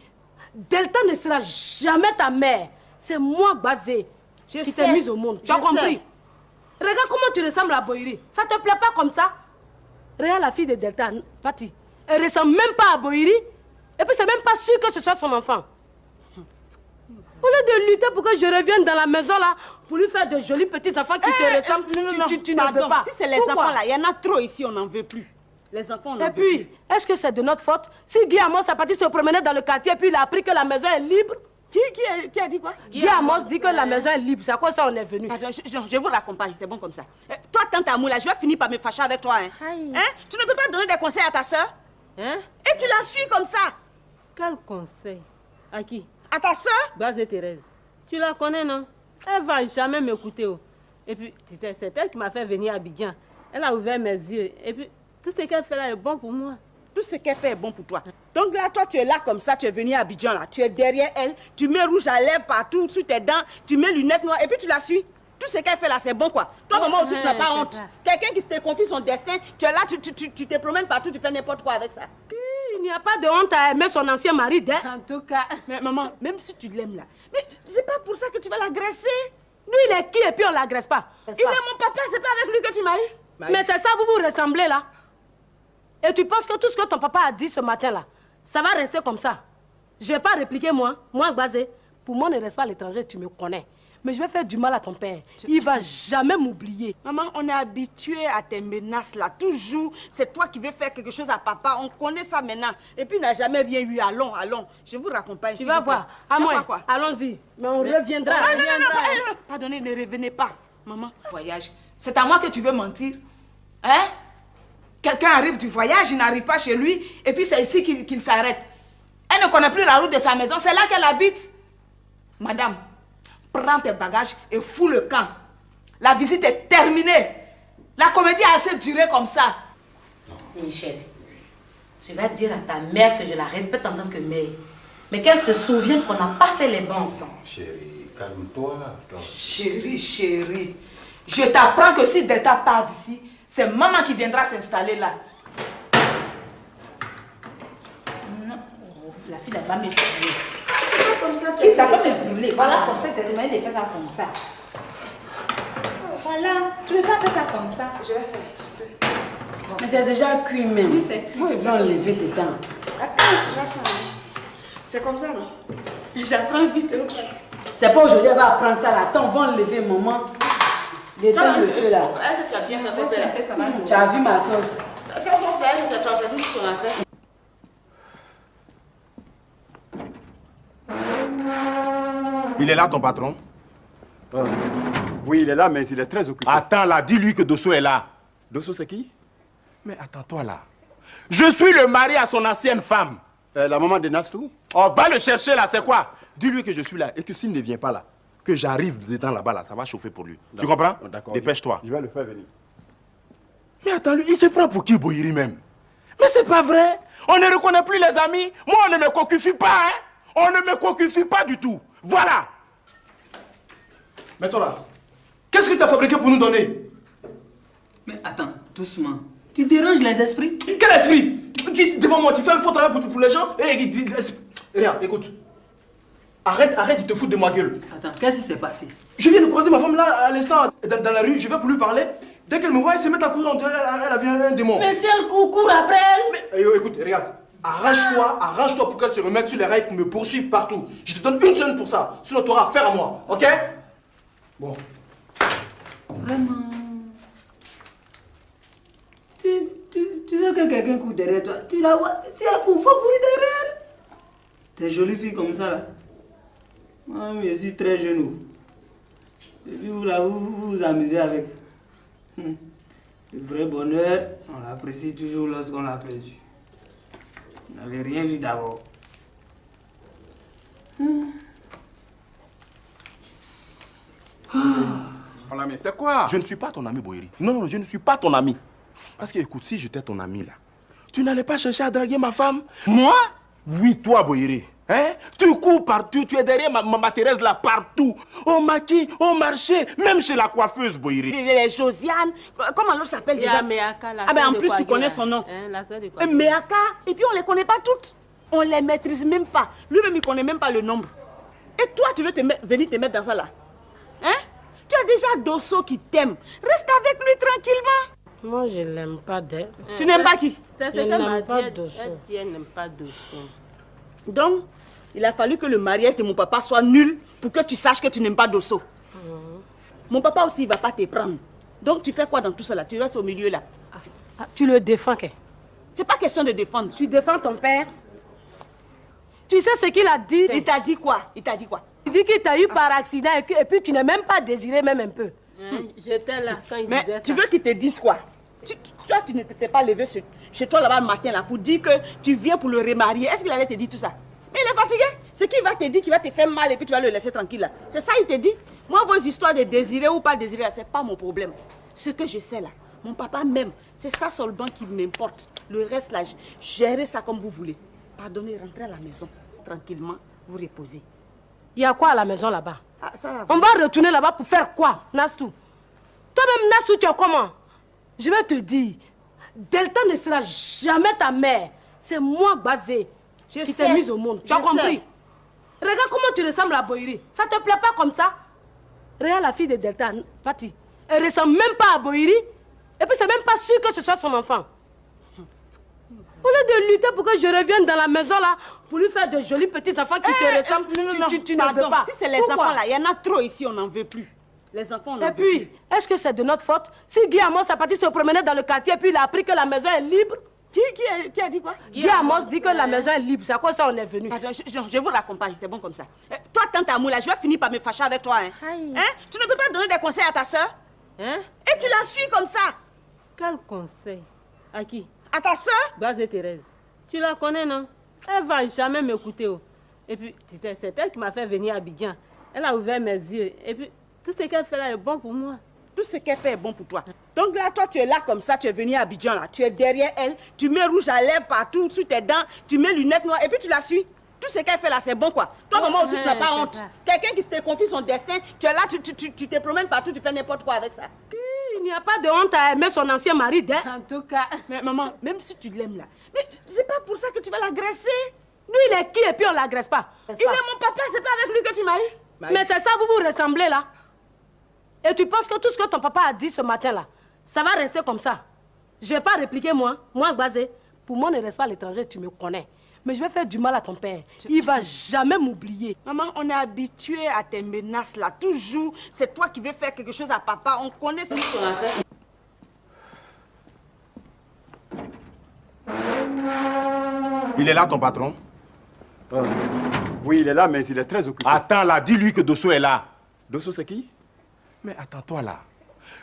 Delta ne sera jamais ta mère. C'est moi, Gbazé, qui t'ai mise au monde. Tu as compris? Regarde comment tu ressembles à Boiri. Ça te plaît pas comme ça? Regarde la fille de Delta, Pati. Elle ressemble même pas à Boiri. Et puis c'est même pas sûr que ce soit son enfant. Au lieu de lutter pour que je revienne dans la maison là, pour lui faire de jolis petits enfants qui te ressemblent, tu ne veux pas. Si c'est les enfants là, il y en a trop ici, on n'en veut plus. Les enfants, on n'en veut plus. Et puis, est-ce que c'est de notre faute? Si Guy Amos est parti se promener dans le quartier et puis il a appris que la maison est libre. Qui a dit quoi? Guy Amos dit que la maison est libre. C'est à quoi ça on est venu? Attends, je vous raccompagne, c'est bon comme ça. Toi, tante Amour, là, je vais finir par me fâcher avec toi. Hein? Tu ne peux pas donner des conseils à ta soeur? Hein? Et tu la suis comme ça? Quel conseil? À qui? À ta soeur? Gbazé Thérèse. Tu la connais, non? Elle va jamais m'écouter. Oh. Et puis, tu sais, c'est elle qui m'a fait venir à Abidjan. Elle a ouvert mes yeux. Et puis, tout ce qu'elle fait là est bon pour moi. Tout ce qu'elle fait est bon pour toi. Donc là, toi, tu es là comme ça, tu es venu à Abidjan là. Tu es derrière elle, tu mets rouge à lèvres partout, sur tes dents, tu mets lunettes noires et puis tu la suis. Tout ce qu'elle fait là, c'est bon quoi. Toi, maman aussi, tu n'as pas honte. Quelqu'un qui te confie son destin, tu es là, tu te promènes partout, tu fais n'importe quoi avec ça. Il n'y a pas de honte à aimer son ancien mari, hein? En tout cas, mais maman, même si tu l'aimes là, mais c'est pas pour ça que tu vas l'agresser. Lui, il est qui et puis on l'agresse pas? Il est mon papa, c'est pas avec lui que tu maries. Mais c'est ça, vous vous ressemblez là. Et tu penses que tout ce que ton papa a dit ce matin-là, ça va rester comme ça? Je vais pas répliquer moi, Gbazé. Pour moi, ne reste pas à l'étranger, tu me connais. Mais je vais faire du mal à ton père. Il va jamais m'oublier. Maman, on est habitué à tes menaces là. Toujours, c'est toi qui veux faire quelque chose à papa. On connaît ça maintenant. Et puis, il n'a jamais rien eu. Allons, allons. Je vous raccompagne. Tu vas voir. À moi, allons-y. Mais on reviendra. Non. Pardonnez, ne revenez pas. Maman. Voyage. C'est à moi que tu veux mentir? Hein? Quelqu'un arrive du voyage, il n'arrive pas chez lui, et puis c'est ici qu'il s'arrête. Elle ne connaît plus la route de sa maison, c'est là qu'elle habite. Madame, prends tes bagages et fous le camp. La visite est terminée. La comédie a assez duré comme ça. Michel, tu vas dire à ta mère que je la respecte en tant que mère, mais qu'elle se souvienne qu'on n'a pas fait les bons ensemble. Chérie, calme-toi. Chérie, je t'apprends que si Delta part d'ici, c'est maman qui viendra s'installer là. Non, la fille là-bas m'est brûlée. C'est pas comme ça, tu vas pas me brûler. Voilà, comme ça, tu as demandé de faire ça comme ça. Voilà, tu ne peux pas faire ça comme ça. Je vais faire. Mais c'est déjà cuit même. Oui, c'est cuit. Moi, il va enlever dedans. Attends, j'apprends. C'est comme ça, non? J'apprends vite. C'est pas aujourd'hui, elle va apprendre ça là. Attends, on va enlever, maman. Détends le feu là. Est-ce que tu as bien fait, papa? Tu as vu ma sauce? Sa sauce là, c'est toi, c'est nous qui sommes à faire. Il est là, ton patron? Oui, il est là, mais il est très occupé. Attends là, dis-lui que Dosso est là. Dosso, c'est qui? Mais attends-toi là. Je suis le mari à son ancienne femme. La maman de Nastou? On va le chercher là, c'est quoi? Dis-lui que je suis là et que s'il ne vient pas là, que j'arrive dedans là-bas là, ça va chauffer pour lui. Tu comprends? D'accord. Dépêche-toi. Je vais le faire venir. Mais attends, lui, il se prend pour qui, Boiri même? Mais c'est pas vrai. On ne reconnaît plus les amis. Moi, on ne me concufie pas, hein? On ne me concufie pas du tout. Voilà. Mais toi là, qu'est-ce que tu as fabriqué pour nous donner? Mais attends, doucement. Tu déranges les esprits? Quel esprit? Devant moi, tu fais un faux travail pour les gens? Regarde, écoute. Arrête de te foutre de ma gueule. Attends, qu'est-ce qui s'est passé? Je viens de croiser ma femme là à l'instant dans la rue, je vais pour lui parler. Dès qu'elle me voit, elle se met à courir, elle a vu un démon. Mais si elle court après elle. Mais écoute, regarde. Arrange-toi pour qu'elle se remette sur les rails pour me poursuivre partout. Je te donne une semaine pour ça. Sinon, tu auras affaire à moi. Ok? Bon. Vraiment. Tu veux que quelqu'un court derrière toi. Tu la vois. Si elle court, il faut courir derrière elle. T'es jolie fille comme ça là. Moi, je suis très jeune. Et puis vous amusez avec. Le vrai bonheur, on l'apprécie toujours lorsqu'on l'a perdu. Vous n'avez rien vu d'abord. Mon ami, c'est quoi? Je ne suis pas ton ami, Boyeri. Non, je ne suis pas ton ami. Parce que, écoute, si j'étais ton ami, là, tu n'allais pas chercher à draguer ma femme? Moi? Oui, toi, Boyeri. Hein? Tu cours partout, tu es derrière ma Thérèse, là, partout. Au maquis, au marché, même chez la coiffeuse, Boyeri. Les Josiane, comment l'autre s'appelle déjà? Meaka, la ah ben en sœur plus, de tu connais Kouagira. son nom. Hein, la sœur de Kouagira. Meaka, et puis on les connaît pas toutes. On les maîtrise même pas. Lui-même, il connaît même pas le nombre. Et toi, tu veux venir te mettre dans ça là? Hein? Tu as déjà Dosso qui t'aime. Reste avec lui tranquillement. Moi, je l'aime pas d'elle. Tu n'aimes pas qui? C'est ce Je que n'aime m'a pas dit. Dosso. Elle dit elle n'aime pas Dosso. Donc, il a fallu que le mariage de mon papa soit nul pour que tu saches que tu n'aimes pas Dosso. Mon papa aussi, il ne va pas te prendre. Donc, tu fais quoi dans tout ça là? Tu restes au milieu là. Ah, tu le défends, qu'est? C'est pas question de défendre. Tu défends ton père? Tu sais ce qu'il a dit? Il t'a dit quoi? Il t'a dit quoi? Il dit qu'il t'a eu par accident et puis tu n'es même pas désiré même un peu. J'étais là quand il Mais disait tu ça. veux qu'il te dise quoi? Toi, tu ne t'étais pas levé chez toi là-bas le matin là, pour dire que tu viens pour le remarier. Est-ce qu'il allait te dire tout ça? Mais il est fatigué. Ce qu'il va te dire, qu'il va te faire mal et puis tu vas le laisser tranquille là. C'est ça il te dit? Moi, vos histoires de désirer ou pas désirer, c'est pas mon problème. Ce que je sais là, mon papa m'aime. C'est ça seulement qui m'importe. Le reste là, gérez ça comme vous voulez. Pardonnez, rentrez à la maison. Tranquillement, vous reposez. Il y a quoi à la maison là-bas? Ah, ça va. On va retourner là-bas pour faire quoi, Nastou? Toi-même, Nastou, tu es comment? Je vais te dire, Delta ne sera jamais ta mère. C'est moi, Bazé, qui t'ai mise au monde. Tu as compris? Regarde comment tu ressembles à Boyeri. Ça te plaît pas comme ça? Regarde la fille de Delta, Pati. Elle ressemble même pas à Boyeri. Et puis c'est même pas sûr que ce soit son enfant. Au lieu de lutter pour que je revienne dans la maison là, pour lui faire de jolis petits enfants qui te ressemblent, tu ne veux pas. Si c'est les enfants là, il y en a trop ici, on n'en veut plus. Les enfants, on n'en Et veut plus. puis, est-ce que c'est de notre faute? Si Guy Amos est parti se promener dans le quartier et puis il a appris que la maison est libre? Qui a dit quoi? Guy Amos dit que la maison est libre. C'est à quoi ça on est venu? Attends, je vous raccompagne, c'est bon comme ça. Toi, tante Amou, là, je vais finir par me fâcher avec toi. Hein? Tu ne peux pas donner des conseils à ta soeur? Hein? Et tu la suis comme ça? Quel conseil? À qui? À ta soeur? Bazé Thérèse. Tu la connais, non? Elle va jamais m'écouter. Oh. Et puis, tu sais, c'est elle qui m'a fait venir à Abidjan. Elle a ouvert mes yeux. Et puis, tout ce qu'elle fait là est bon pour moi. Tout ce qu'elle fait est bon pour toi. Donc là, toi, tu es là comme ça, tu es venu à Abidjan là. Tu es derrière elle, tu mets rouge à lèvres partout, sur tes dents, tu mets lunettes noires et puis tu la suis. Tout ce qu'elle fait là, c'est bon quoi. Toi, maman aussi, tu n'as pas honte. Quelqu'un qui te confie son destin, tu es là, tu te promènes partout, tu fais n'importe quoi avec ça. Il n'y a pas de honte à aimer son ancien mari, hein? En tout cas, mais maman, même si tu l'aimes là, mais c'est pas pour ça que tu vas l'agresser. Lui, il est qui et puis on l'agresse pas? Il est mon papa, c'est pas avec lui que tu maries. Mais c'est ça, vous vous ressemblez là. Et tu penses que tout ce que ton papa a dit ce matin là, ça va rester comme ça? Je vais pas répliquer moi, Bazé. Pour moi, ne reste pas à l'étranger, tu me connais. Mais je vais faire du mal à ton père. Il va jamais m'oublier. Maman, on est habitué à tes menaces là. Toujours, c'est toi qui veux faire quelque chose à papa. On connaît ce son affaire. Il est là, ton patron? Oui, il est là, mais il est très occupé. Attends là, dis-lui que Dosso est là. Dosso, c'est qui? Mais attends-toi là.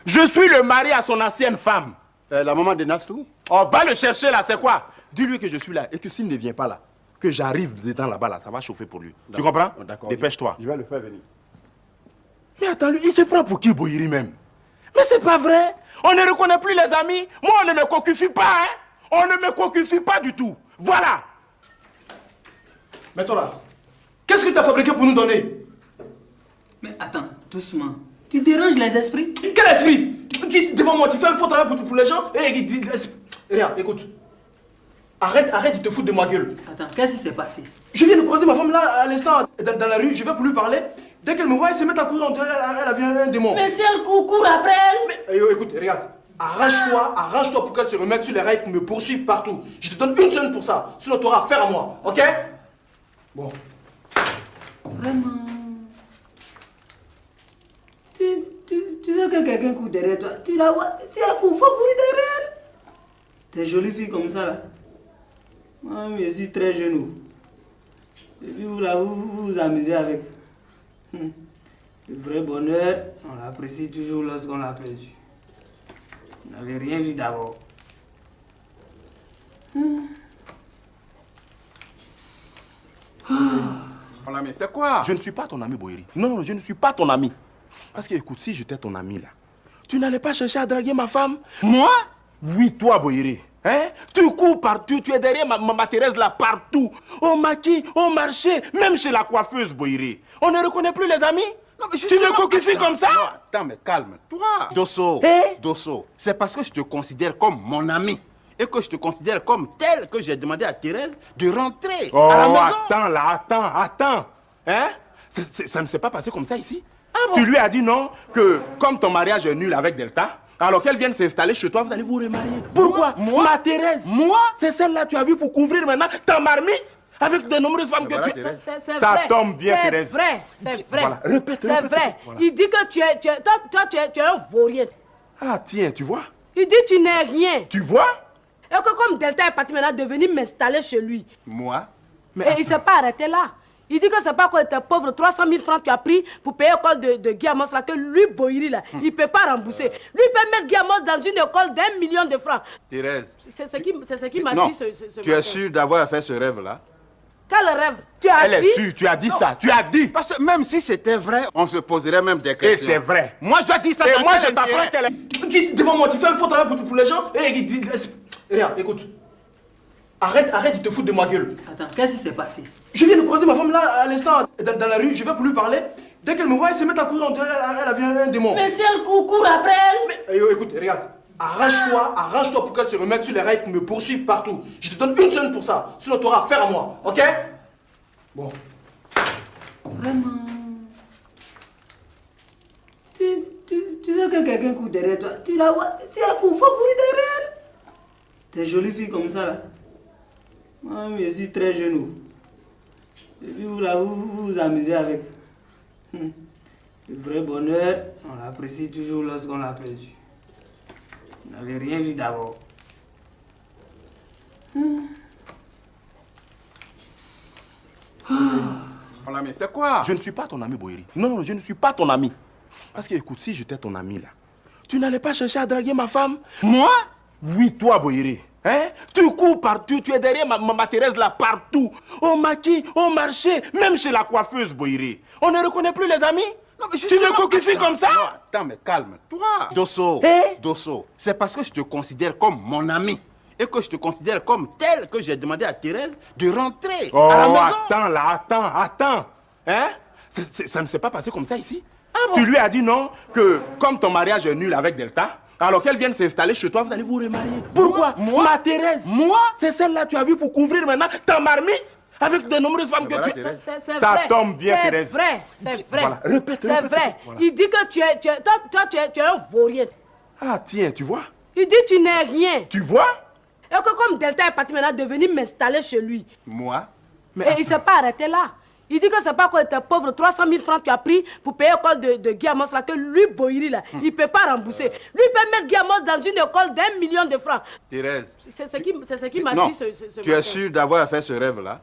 Je suis le mari à son ancienne femme. La maman de Nastou? On va le chercher là, c'est quoi? Dis-lui que je suis là et que s'il ne vient pas là, que j'arrive dedans là-bas là, ça va chauffer pour lui. Tu comprends? D'accord. Dépêche-toi. Je vais le faire venir. Mais attends, lui, il se prend pour qui, Boyeri même? Mais c'est pas vrai. On ne reconnaît plus les amis. Moi, on ne me concufie pas, hein? On ne me concufie pas du tout. Voilà. Mais toi là, qu'est-ce que tu as fabriqué pour nous donner? Mais attends, doucement. Tu déranges les esprits? Quel esprit? Devant moi, tu fais un faux travail pour les gens? Regarde, écoute. Arrête de te foutre de ma gueule. Attends, qu'est-ce qui s'est passé? Je viens de croiser ma femme là à l'instant dans la rue, je vais pour lui parler. Dès qu'elle me voit, elle se met à courir, elle a vu un démon. Mais si elle court après elle... Mais écoute, regarde. Arrange-toi pour qu'elle se remette sur les rails pour me poursuivre partout. Je te donne une semaine pour ça. Sinon, tu auras affaire à moi. Ok? Bon. Vraiment. Tu veux que quelqu'un court derrière toi? Tu la vois? Si elle court, il faut courir derrière elle. T'es jolie fille comme ça là. Moi, je suis très jeune. Et puis vous amusez avec. Le vrai bonheur, on l'apprécie toujours lorsqu'on l'a perdu. Vous n'avez rien vu d'abord. Mon ami, c'est quoi? Je ne suis pas ton ami, Boyeri. Non, je ne suis pas ton ami. Parce que, écoute, si j'étais ton ami, là, tu n'allais pas chercher à draguer ma femme? Moi? Oui, toi, Boyeri. Hein? Tu cours partout, tu es derrière ma Thérèse, là, partout. Au maquis, au marché, même chez la coiffeuse, Boyeri. On ne reconnaît plus les amis? Non, mais tu me coquifies comme ça? Non, attends, mais calme-toi. Dosso, Dosso, c'est parce que je te considère comme mon ami. Et que je te considère comme tel que j'ai demandé à Thérèse de rentrer à la maison. Attends là, attends. Hein? Ça ne s'est pas passé comme ça ici? Tu lui as dit non, que comme ton mariage est nul avec Delta, alors qu'elle vienne s'installer chez toi, vous allez vous remarier. Pourquoi? Moi? Ma Thérèse. Moi? C'est celle-là que tu as vue pour couvrir maintenant ta marmite avec de nombreuses femmes que tu... Ça tombe bien, Thérèse. C'est vrai. Voilà, répète. C'est vrai. Voilà. Il dit que tu es un vaurien. Ah tiens, tu vois? Il dit que tu n'es rien. Tu vois? Et que comme Delta est parti maintenant de venir m'installer chez lui. Moi? Et il ne s'est pas arrêté là. Il dit que c'est pas quoi tes pauvres 300 000 francs que tu as pris pour payer l'école de Guy Amos là, que lui, Boyeri là, il ne peut pas rembourser. Lui, il peut mettre Guy Amos dans une école d'1 million de francs. Thérèse. C'est ce qui m'a dit ce tu es sûr d'avoir fait ce rêve-là? Quel rêve? Tu as dit? Elle est sûre, tu as dit ça, tu as dit. Parce que même si c'était vrai, on se poserait même des questions. Et c'est vrai. Moi, je dis ça. Et moi, je t'apprends qu'elle est... Guy, devant moi, tu fais un faux travail pour les gens. Regarde, écoute. Arrête de te foutre de ma gueule. Attends, qu'est-ce qui s'est passé? Je viens de croiser ma femme là, à l'instant, dans la rue. Je vais pour lui parler. Dès qu'elle me voit, elle se met à courir, elle a vu un démon. Mais si elle court après elle... Mais écoute, regarde. Arrange-toi pour qu'elle se remette sur les rails pour me poursuivre partout. Je te donne une semaine pour ça. Sinon, tu auras affaire à moi. Ok? Bon. Vraiment. Tu veux que quelqu'un court derrière toi? Tu la vois? Si elle court, il faut courir derrière elle. T'es jolie fille comme ça là. Moi, je suis très jeune. Et puis vous amusez avec. Le vrai bonheur, on l'apprécie toujours lorsqu'on l'a perdu. Vous n'avez rien vu d'abord. Mon ami, c'est quoi? Je ne suis pas ton ami, Boyeri. Non, je ne suis pas ton ami. Parce que, écoute, si j'étais ton ami là, tu n'allais pas chercher à draguer ma femme? Moi? Oui, toi, Boyeri. Hein? Tu cours partout, tu es derrière ma Thérèse là, partout. Au maquis, au marché, même chez la coiffeuse, Boyeri. On ne reconnaît plus les amis? Non, mais tu me coquifies comme ça? Non, attends, mais calme-toi. Dosso, Dosso, c'est parce que je te considère comme mon ami. Et que je te considère comme tel que j'ai demandé à Thérèse de rentrer à la maison. Attends. Hein? Ça ne s'est pas passé comme ça ici? Tu lui as dit non, que comme ton mariage est nul avec Delta, alors qu'elle vienne s'installer chez toi, vous allez vous remarier. Pourquoi? Moi? Ma Thérèse. Moi? C'est celle-là que tu as vue pour couvrir maintenant ta marmite avec de nombreuses femmes que tu... Ça tombe bien, Thérèse. C'est vrai. Voilà, répète. C'est vrai. Voilà. Il dit que tu es un vaurien. Ah tiens, tu vois? Il dit que tu n'es rien. Tu vois? Et que comme Delta est parti maintenant de venir m'installer chez lui. Moi? Et il ne s'est pas arrêté là. Il dit que c'est pas quoi tes pauvres 300 000 francs que tu as pris pour payer l'école de Guy Amos là, que lui, Boyeri là, il ne peut pas rembourser. Lui, il peut mettre Guy Amos dans une école d'1 million de francs. Thérèse. C'est ce qui m'a dit ce tu es sûr d'avoir fait ce rêve-là?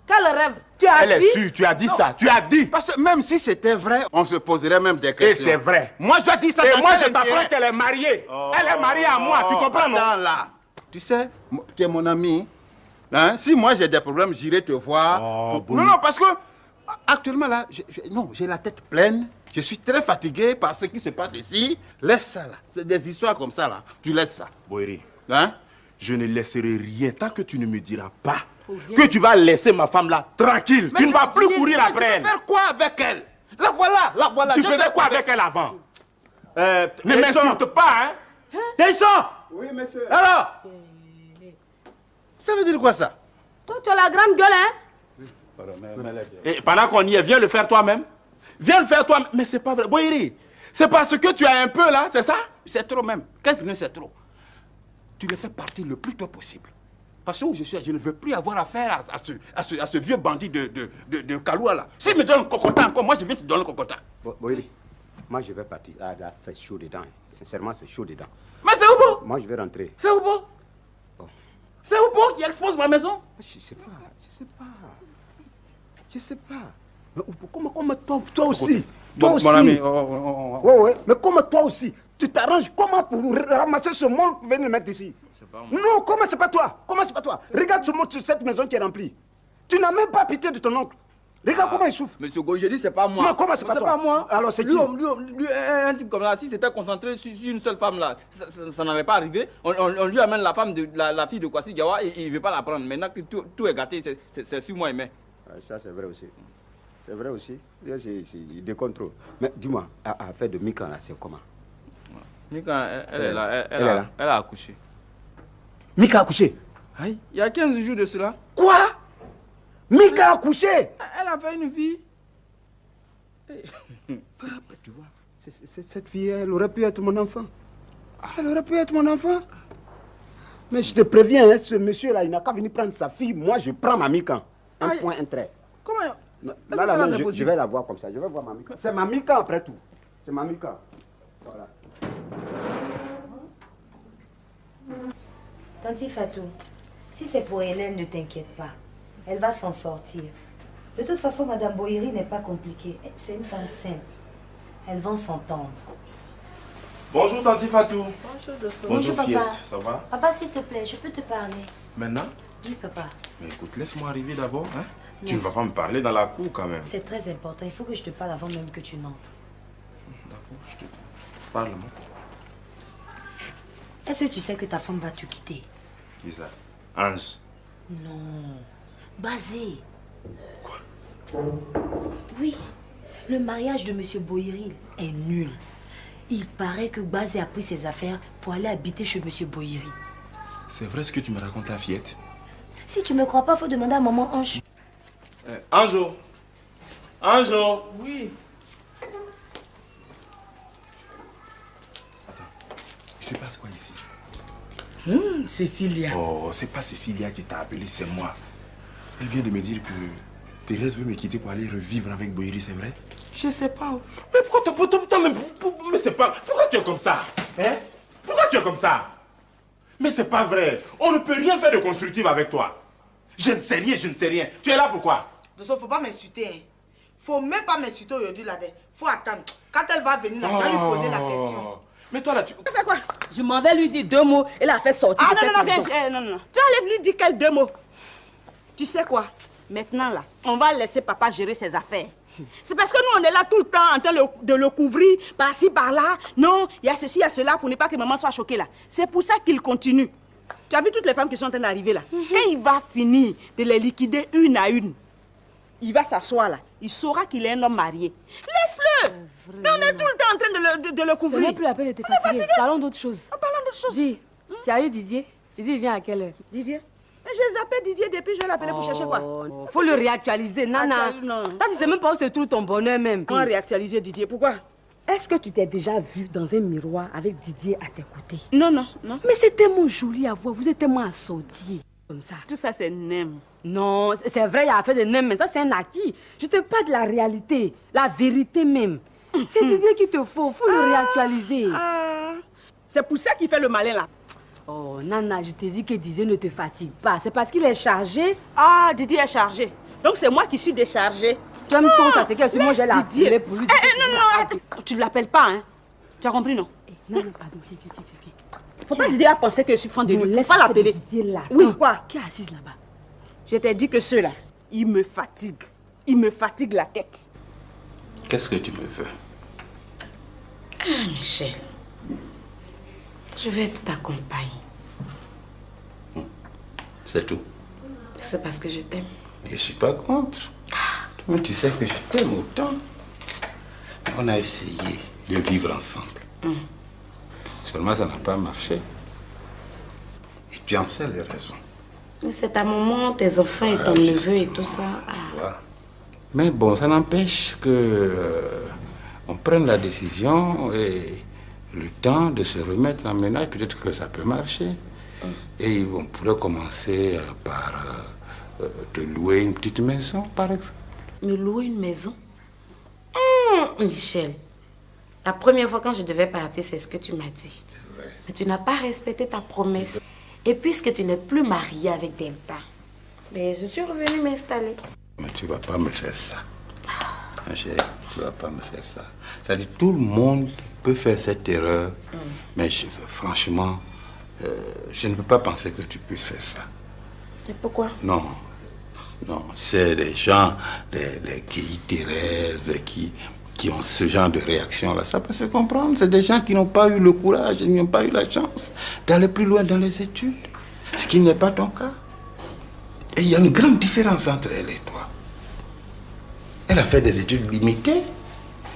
Quel rêve? Tu as dit? Elle est sûre, tu as dit ça, tu as dit. Parce que même si c'était vrai, on se poserait même des questions. Et c'est vrai. Moi, je dis ça. Et moi, je t'apprends qu'elle est mariée. Elle est mariée à moi, tu comprends, non? Attends là. Tu sais, tu es mon ami. Hein? Si moi j'ai des problèmes, j'irai te voir. Non, parce que actuellement là, j'ai la tête pleine. Je suis très fatigué par ce qui se passe ici. Laisse ça là. C'est des histoires comme ça là. Tu laisses ça. Boyeri, hein? Je ne laisserai rien tant que tu ne me diras pas que tu vas laisser ma femme là tranquille. Mais tu ne vas plus courir après elle. Tu vas faire quoi avec elle? La voilà. Tu faisais quoi avec elle avant? Ne m'insulte pas, hein? Tesson! Oui, monsieur. Alors? Ça veut dire quoi ça? Toi, tu as la grande gueule, hein? Et pendant qu'on y est, viens le faire toi-même. Viens le faire toi. Mais c'est pas vrai. Boyeri, c'est parce que tu as un peu là, c'est ça? C'est trop même. 15 minutes, c'est trop. Tu le fais partir le plus tôt possible. Parce que où je suis, je ne veux plus avoir affaire à ce vieux bandit de Kaloua là. S'il me donne le cocotin encore, moi je viens te donner le cocotin. Boyeri, moi je vais partir. Ah là, c'est chaud dedans. Sincèrement, c'est chaud dedans. Mais c'est Oubo? Moi je vais rentrer. C'est Oubo? C'est Oubo qui expose ma maison? Je sais pas. Je sais pas. Mais comment toi aussi? Toi aussi. Mon ami, ouais. Mais comment toi aussi? Tu t'arranges comment pour ramasser ce monde pour venir le mettre ici? Non, comment c'est pas toi? Regarde ce monde sur cette maison qui est remplie. Tu n'as même pas pitié de ton oncle. Regarde comment il souffre. Monsieur Go, je dis c'est pas moi. Mais comment c'est pas toi? C'est pas moi. Alors c'est qui? Lui, un type comme ça, si c'était concentré sur une seule femme là, ça n'allait pas arriver. On lui amène la femme de la fille de Kwasi Gawa et il veut pas la prendre. Maintenant que tout est gâté, c'est sur moi et mais. Ça c'est vrai aussi. C'est vrai aussi. Il décontrôle. Mais dis-moi, affaire de Mika là, c'est comment? Mika, elle est là. Elle a accouché. Mika a accouché? Aïe, il y a 15 jours de cela. Quoi? Mika a accouché? Elle a fait une fille. Tu vois, cette fille, elle aurait pu être mon enfant. Elle aurait pu être mon enfant. Mais je te préviens, hein, ce monsieur-là, il n'a qu'à venir prendre sa fille. Moi, je prends ma Mika. Un point, un trait. Comment? Là, je vais la voir comme ça. Je vais voir ma Mika. C'est ma Mika après tout. C'est ma Mika. Voilà. Tanti Fatou, si c'est pour Hélène, ne t'inquiète pas. Elle va s'en sortir. De toute façon, Madame Boyeri n'est pas compliquée. C'est une femme simple. Elles vont s'entendre. Bonjour Tanti Fatou. Bonjour papa. Fiette, ça va? Papa, s'il te plaît, je peux te parler? Maintenant? Oui, papa. Mais écoute, laisse-moi arriver d'abord. Hein? Non, Tu ne vas pas me parler dans la cour quand même. C'est très important. Il faut que je te parle avant même que tu n'entres. D'accord, je te parle-moi. Est-ce que tu sais que ta femme va te quitter? Qui ça? Ange. Non. Basé. Quoi? Oui. Le mariage de Monsieur Boyeri est nul. Il paraît que Basé a pris ses affaires pour aller habiter chez Monsieur Boyeri. C'est vrai ce que tu me racontes, la fillette? Si tu ne me crois pas, il faut demander à maman Ange. Anjo. Anjo. Oui. Il se passe quoi ici? Cécilia. Oh, c'est pas Cécilia qui t'a appelé, c'est moi. Elle vient de me dire que Thérèse veut me quitter pour aller revivre avec Boyeri, c'est vrai? Je sais pas. Mais mais c'est pas... Pourquoi tu es comme ça? Hein? Pourquoi tu es comme ça? Mais c'est pas vrai. On ne peut rien faire de constructif avec toi. Je ne sais rien. Tu es là pourquoi? De toute façon, faut pas m'insulter. Hein. Faut même pas m'insulter aujourd'hui là. Faut attendre. Quand elle va venir là, tu vas lui poser la question. Mais toi là, tu fais quoi? Je m'en vais lui dire 2 mots et la fait sortir. Ah non, non. Tu allais lui dire quels 2 mots? Tu sais quoi? Maintenant là, on va laisser papa gérer ses affaires. C'est parce que nous on est là tout le temps en train de le couvrir par-ci par-là. Non, il y a ceci, il y a cela pour ne pas que maman soit choquée là. C'est pour ça qu'il continue. Tu as vu toutes les femmes qui sont en train d'arriver là? Quand il va finir de les liquider une à une, il va s'asseoir là. Il saura qu'il est un homme marié. Laisse-le! Mais on est tout le temps en train de le couvrir. Ce n'est plus la peine de te fatiguer. Parlons d'autre chose. Parlons d'autre chose. Dis, tu as eu Didier? Didier vient à quelle heure? Didier? Mais j'ai zappé Didier depuis, je vais l'appeler pour chercher quoi? Faut le réactualiser, Nana. Toi, tu sais même pas où se trouve ton bonheur même. On va réactualiser Didier, pourquoi? Est-ce que tu t'es déjà vu dans un miroir avec Didier à tes côtés? Non. Mais c'est tellement joli à voir, vous êtes tellement assortis. Comme ça. Tout ça, c'est nem. Non, c'est vrai, il y a affaire de nem, mais ça, c'est un acquis. Je te parle de la réalité, la vérité même. C'est Didier qu'il te faut le réactualiser. C'est pour ça qu'il fait le malin là. Oh, Nana, je t'ai dit que Didier ne te fatigue pas. C'est parce qu'il est chargé. Ah, Didier est chargé. Donc c'est moi qui suis déchargée. Tu aimes ton ça, c'est que moi, je l'ai appelé pour lui dire. Non, tu ne l'appelles pas, hein. Tu as compris, non? Non, pardon, viens. Faut pas Didier à penser que je suis fan de lui. Laisse pas l'appeler. Didier là. Oui, quoi? Qui est assise là-bas? Je t'ai dit que ceux-là, ils me fatiguent. Ils me fatiguent la tête. Qu'est-ce que tu me veux? Ah, Michel. Je veux être ta compagne. C'est tout. C'est parce que je t'aime. Je ne suis pas contre. Mais tu sais que je t'aime autant. On a essayé de vivre ensemble. Seulement, ça n'a pas marché. Et tu en sais les raisons. Mais c'est ta maman, tes enfants et ton neveu et tout ça. Tu vois. Mais bon, ça n'empêche que on prenne la décision et le temps de se remettre en ménage, peut-être que ça peut marcher. Et on pourrait commencer par te louer une petite maison, par exemple. Me louer une maison? Michel, la première fois quand je devais partir, c'est ce que tu m'as dit. Mais tu n'as pas respecté ta promesse. Et puisque tu n'es plus mariée avec Delta, mais je suis revenue m'installer. Mais tu ne vas pas me faire ça. Ma chérie, tu ne vas pas me faire ça. C'est-à-dire, tout le monde peut faire cette erreur. Mais franchement, je ne peux pas penser que tu puisses faire ça. Et pourquoi? Non. Non, c'est des gens, les Thérèse, qui ont ce genre de réaction-là. Ça peut se comprendre. C'est des gens qui n'ont pas eu le courage, qui n'ont pas eu la chance d'aller plus loin dans les études. Ce qui n'est pas ton cas. Et il y a une grande différence entre elle et toi. Elle a fait des études limitées.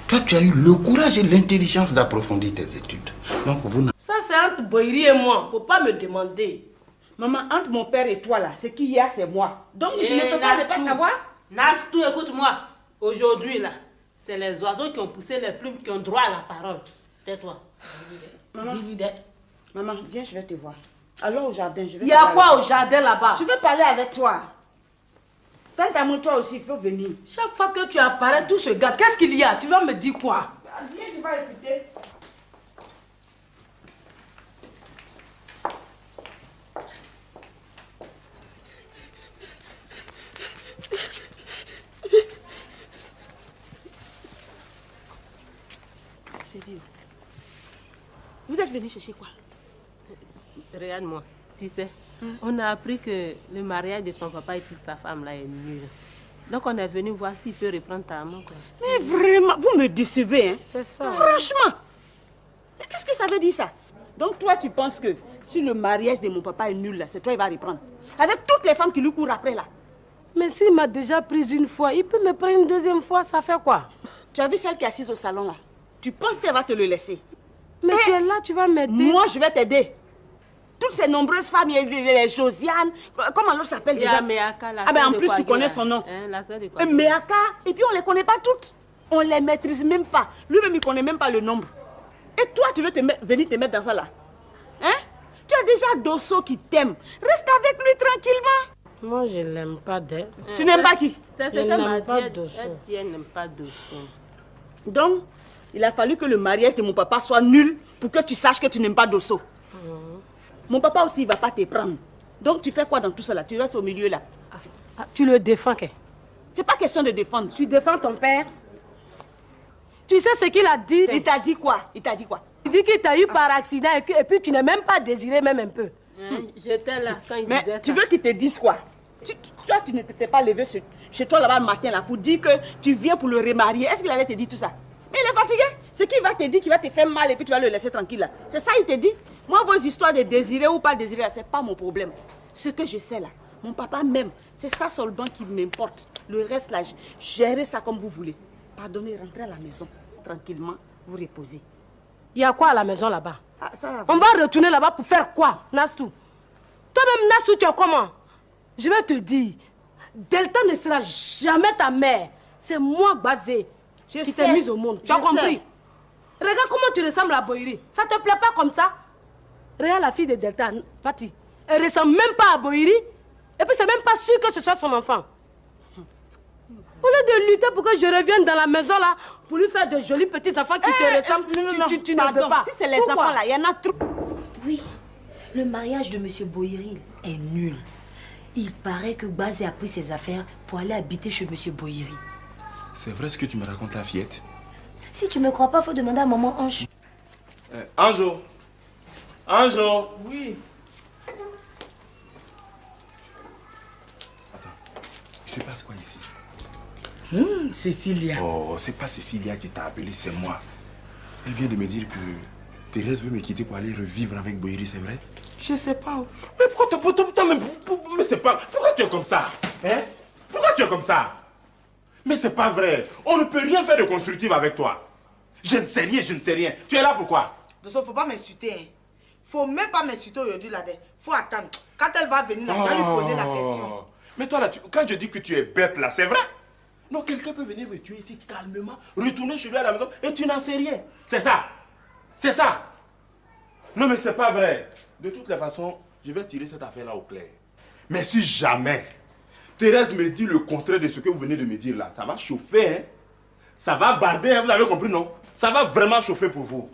Toi, tu as eu le courage et l'intelligence d'approfondir tes études. Donc, vous... Ça, c'est entre Boiri et moi. Faut pas me demander. Maman, entre mon père et toi, là, ce qu'il y a, c'est moi. Donc, je ne peux pas ne pas savoir. Nastou, écoute-moi. Aujourd'hui, là, c'est les oiseaux qui ont poussé les plumes qui ont droit à la parole. Tais-toi. Maman, maman, viens, je vais te voir. Allons au jardin. Il y a quoi au jardin là-bas? Je veux parler avec toi. Tant d'amour, toi aussi, il faut venir. Chaque fois que tu apparais, tout se gâte. Qu'est-ce qu'il y a? Tu vas me dire quoi? Viens, tu vas écouter. J'ai dit. Vous êtes venu chercher quoi? Regarde-moi, tu sais, on a appris que le mariage de ton papa et puis sa femme là est nul. Donc on est venu voir s'il peut reprendre ta main. Quoi. Mais vraiment, vous me décevez, hein? C'est ça. Franchement. Mais qu'est-ce que ça veut dire ça? Donc toi, tu penses que si le mariage de mon papa est nul là, c'est toi qui va reprendre? Avec toutes les femmes qui lui courent après là. Mais s'il m'a déjà prise une fois, il peut me prendre une deuxième fois, ça fait quoi? Tu as vu celle qui est assise au salon là? Tu penses qu'elle va te le laisser? Mais tu es là, tu vas m'aider. Moi, je vais t'aider. Toutes ces nombreuses femmes, les Josiane, comment l'autre s'appelle déjà? Meaka, ah ben en plus, tu connais son nom. Meaka, et puis on les connaît pas toutes. On les maîtrise même pas. Lui-même, il connaît même pas le nombre. Et toi, tu veux venir te mettre dans ça là? Hein? Tu as déjà Dosso qui t'aime. Reste avec lui tranquillement. Moi, je l'aime pas d'elle. Tu n'aimes pas qui? C'est ce qu'elle m'a dit. Elle n'aime pas Dosso. Donc, il a fallu que le mariage de mon papa soit nul pour que tu saches que tu n'aimes pas Dosso. Mon papa aussi, il ne va pas te prendre. Donc, tu fais quoi dans tout cela? Tu restes au milieu là. Tu le défends, que? C'est pas question de défendre. Tu défends ton père? Tu sais ce qu'il a dit? Il t'a dit quoi? Il t'a dit quoi? Il dit qu'il t'a eu par accident et puis tu n'es même pas désiré, même un peu. J'étais là quand il Mais disait ça. Tu veux qu'il te dise quoi? Toi, tu ne t'étais pas levé chez toi là-bas le matin là, pour dire que tu viens pour le remarier. Est-ce qu'il allait te dire tout ça? Mais il est fatigué. Ce qu'il va te dire, qu'il va te faire mal et puis tu vas le laisser tranquille là. C'est ça il te dit? Moi, vos histoires de désirer ou pas désirer, c'est pas mon problème. Ce que je sais là, mon papa même, c'est ça seulement qui m'importe. Le reste là, gérez ça comme vous voulez. Pardonnez, rentrez à la maison, tranquillement, vous reposez. Il y a quoi à la maison là-bas? Ça, on va retourner là-bas pour faire quoi, Nastou? Toi-même, Nastou, tu es comment? Je vais te dire, Delta ne sera jamais ta mère. C'est moi, Bazé, qui t'ai mise au monde. Tu as compris? Regarde comment tu ressembles à Boiri. Ça te plaît pas comme ça? Regarde la fille de Delta, Pati. Elle ressemble même pas à Boiri. Et puis c'est même pas sûr que ce soit son enfant. Au lieu de lutter pour que je revienne dans la maison là, pour lui faire de jolis petits enfants qui te ressemblent, tu ne veux pas. Si c'est les enfants là, il y en a trop. Oui, le mariage de M. Boiril est nul. Il paraît que Bazé a pris ses affaires pour aller habiter chez M. Boiril. C'est vrai ce que tu me racontes, la fillette? Si tu ne me crois pas, il faut demander à maman Ange. Anjo. Anjo. Oui. Attends, il se passe quoi ici? Cécilia. Oh, c'est pas Cécilia qui t'a appelé, c'est moi. Elle vient de me dire que Thérèse veut me quitter pour aller revivre avec Boiri, c'est vrai? Je sais pas. Mais mais c'est pas... Pourquoi tu es comme ça? Hein? Pourquoi tu es comme ça? Mais c'est pas vrai. On ne peut rien faire de constructif avec toi. Je ne sais rien, je ne sais rien. Tu es là pourquoi? Dosso, faut pas m'insulter. Hein. Faut même pas m'insulter aujourd'hui là. Faut attendre. Quand elle va venir là, je vais lui poser la question. Mais toi là, quand je dis que tu es bête là, c'est vrai? Non, quelqu'un peut venir me tuer ici calmement, retourner chez lui à la maison et tu n'en sais rien. C'est ça. C'est ça. Non, mais c'est pas vrai. De toutes les façons, je vais tirer cette affaire-là au clair. Mais si jamais Thérèse me dit le contraire de ce que vous venez de me dire là, ça va chauffer, hein? Ça va barder, hein? Vous avez compris, non? Ça va vraiment chauffer pour vous.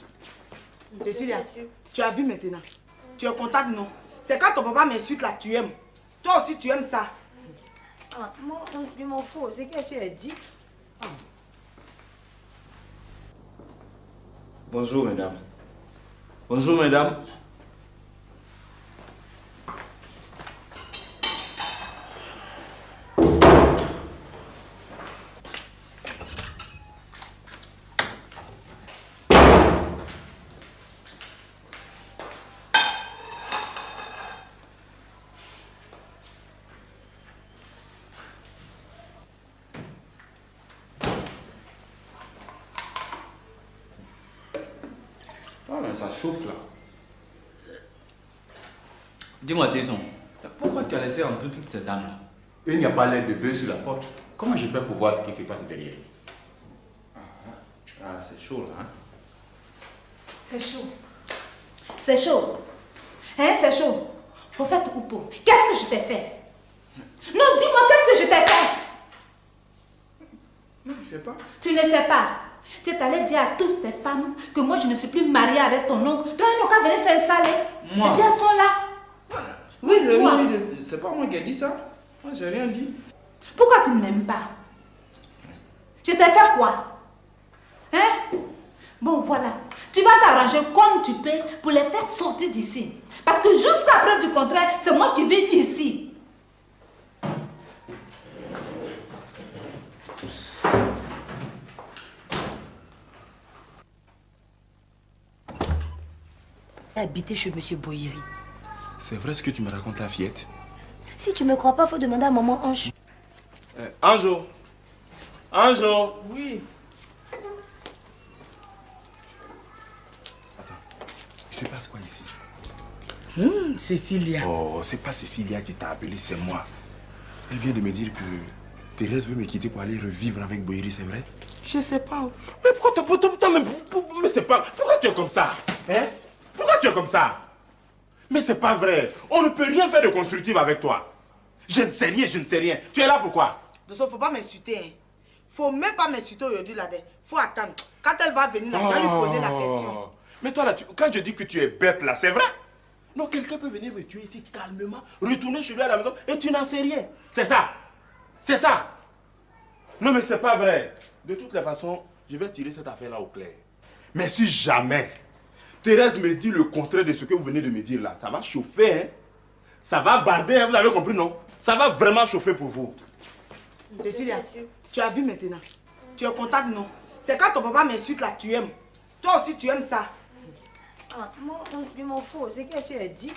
Cécilia, tu as vu maintenant. Tu es contente, non? C'est quand ton papa m'insulte là, tu aimes. Toi aussi, tu aimes ça. Ah, moi, je m'en fous. C'est qu'est-ce qu'elle dit? Bonjour, mesdames. Bonjour, mesdames. Ça chauffe là. Dis-moi, Tesson, pourquoi tu as laissé entrer toutes ces dames là? Il n'y a pas l'air de bœuf sur la porte. Comment je fais pour voir ce qui se passe derrière? Ah, c'est chaud là, hein? C'est chaud. C'est chaud. Hein, c'est chaud. Prophète Oupo, qu'est-ce que je t'ai fait? Non, dis-moi, qu'est-ce que je t'ai fait? Non, je sais pas. Tu ne sais pas. Tu es allé dire à toutes ces femmes que moi je ne suis plus mariée avec ton oncle. Donc ils n'ont qu'à venir s'installer. Moi? Et puis elles sont là. Oui, toi. C'est pas moi qui ai dit ça. Moi, j'ai rien dit. Pourquoi tu ne m'aimes pas? Je t'ai fait quoi? Hein? Bon, voilà. Tu vas t'arranger comme tu peux pour les faire sortir d'ici. Parce que jusqu'à preuve du contraire, c'est moi qui vis ici. Habiter chez M. Boyeri. C'est vrai ce que tu me racontes, la fillette? Si tu me crois pas, faut demander à maman Ange. Anjo. Anjo. Oui. Attends. Il se passe quoi ici? Cécilia. Oh, c'est pas Cécilia qui t'a appelé, c'est moi. Elle vient de me dire que Thérèse veut me quitter pour aller revivre avec Boyeri, c'est vrai? Je sais pas. Mais mais c'est pas... Pourquoi tu es comme ça? Hein? Pourquoi tu es comme ça? Mais c'est pas vrai. On ne peut rien faire de constructif avec toi. Je ne sais rien, je ne sais rien. Tu es là pourquoi? De toute façon, faut pas m'insulter. Hein. Faut même pas m'insulter aujourd'hui là. Faut attendre. Quand elle va venir là, je vais lui poser la question. Mais toi là, quand je dis que tu es bête là, c'est vrai? Non, quelqu'un peut venir me tuer ici calmement, retourner chez lui à la maison et tu n'en sais rien. C'est ça. C'est ça. Non mais c'est pas vrai. De toutes les façons, je vais tirer cette affaire-là au clair. Mais si jamais Thérèse me dit le contraire de ce que vous venez de me dire là, ça va chauffer, hein? Ça va barder, hein? Vous avez compris, non? Ça va vraiment chauffer pour vous. Cécilia, tu as vu maintenant. Tu es contente, non? C'est quand ton papa m'insulte là, tu aimes. Toi aussi, tu aimes ça. Ah, moi, je m'en fous. C'est qu'est-ce qu'elle dit?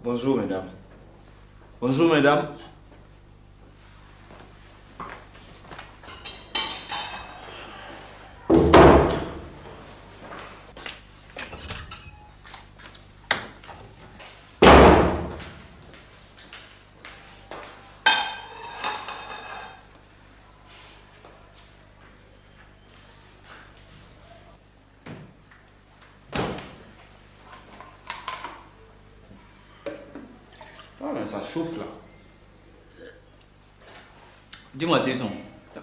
Bonjour, mesdames. Bonjour, mesdames. Ça chauffe là. Dis-moi, Tesson,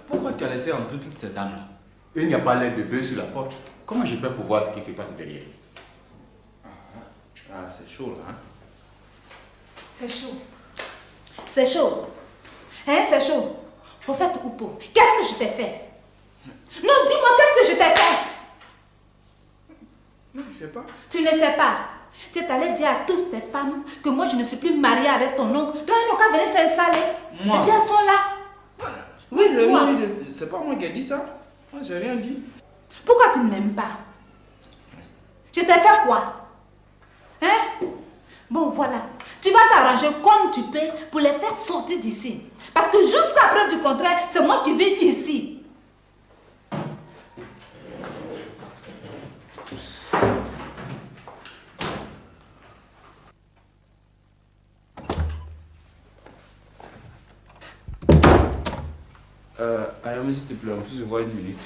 pourquoi tu as laissé entrer toutes ces dames là? Il n'y a pas l'air de bœuf sur la porte. Comment je fais pour voir ce qui se passe derrière? Ah, c'est chaud là, hein? C'est chaud. C'est chaud. Hein, c'est chaud. Prophète Oupo, qu'est-ce que je t'ai fait? Non, dis-moi, qu'est-ce que je t'ai fait? Non, je sais pas. Tu ne sais pas. Tu es allé dire à toutes ces femmes que moi je ne suis plus mariée avec ton oncle. Donc ils n'ont qu'à venir s'installer. Moi? Et puis elles sont là. Oui, toi. C'est pas moi qui ai dit ça. Moi, j'ai rien dit. Pourquoi tu ne m'aimes pas? Je t'ai fait quoi? Hein? Bon, voilà. Tu vas t'arranger comme tu peux pour les faire sortir d'ici. Parce que jusqu'à preuve du contraire, c'est moi qui vis ici. Ayame, s'il te plaît, on peut se voir une minute.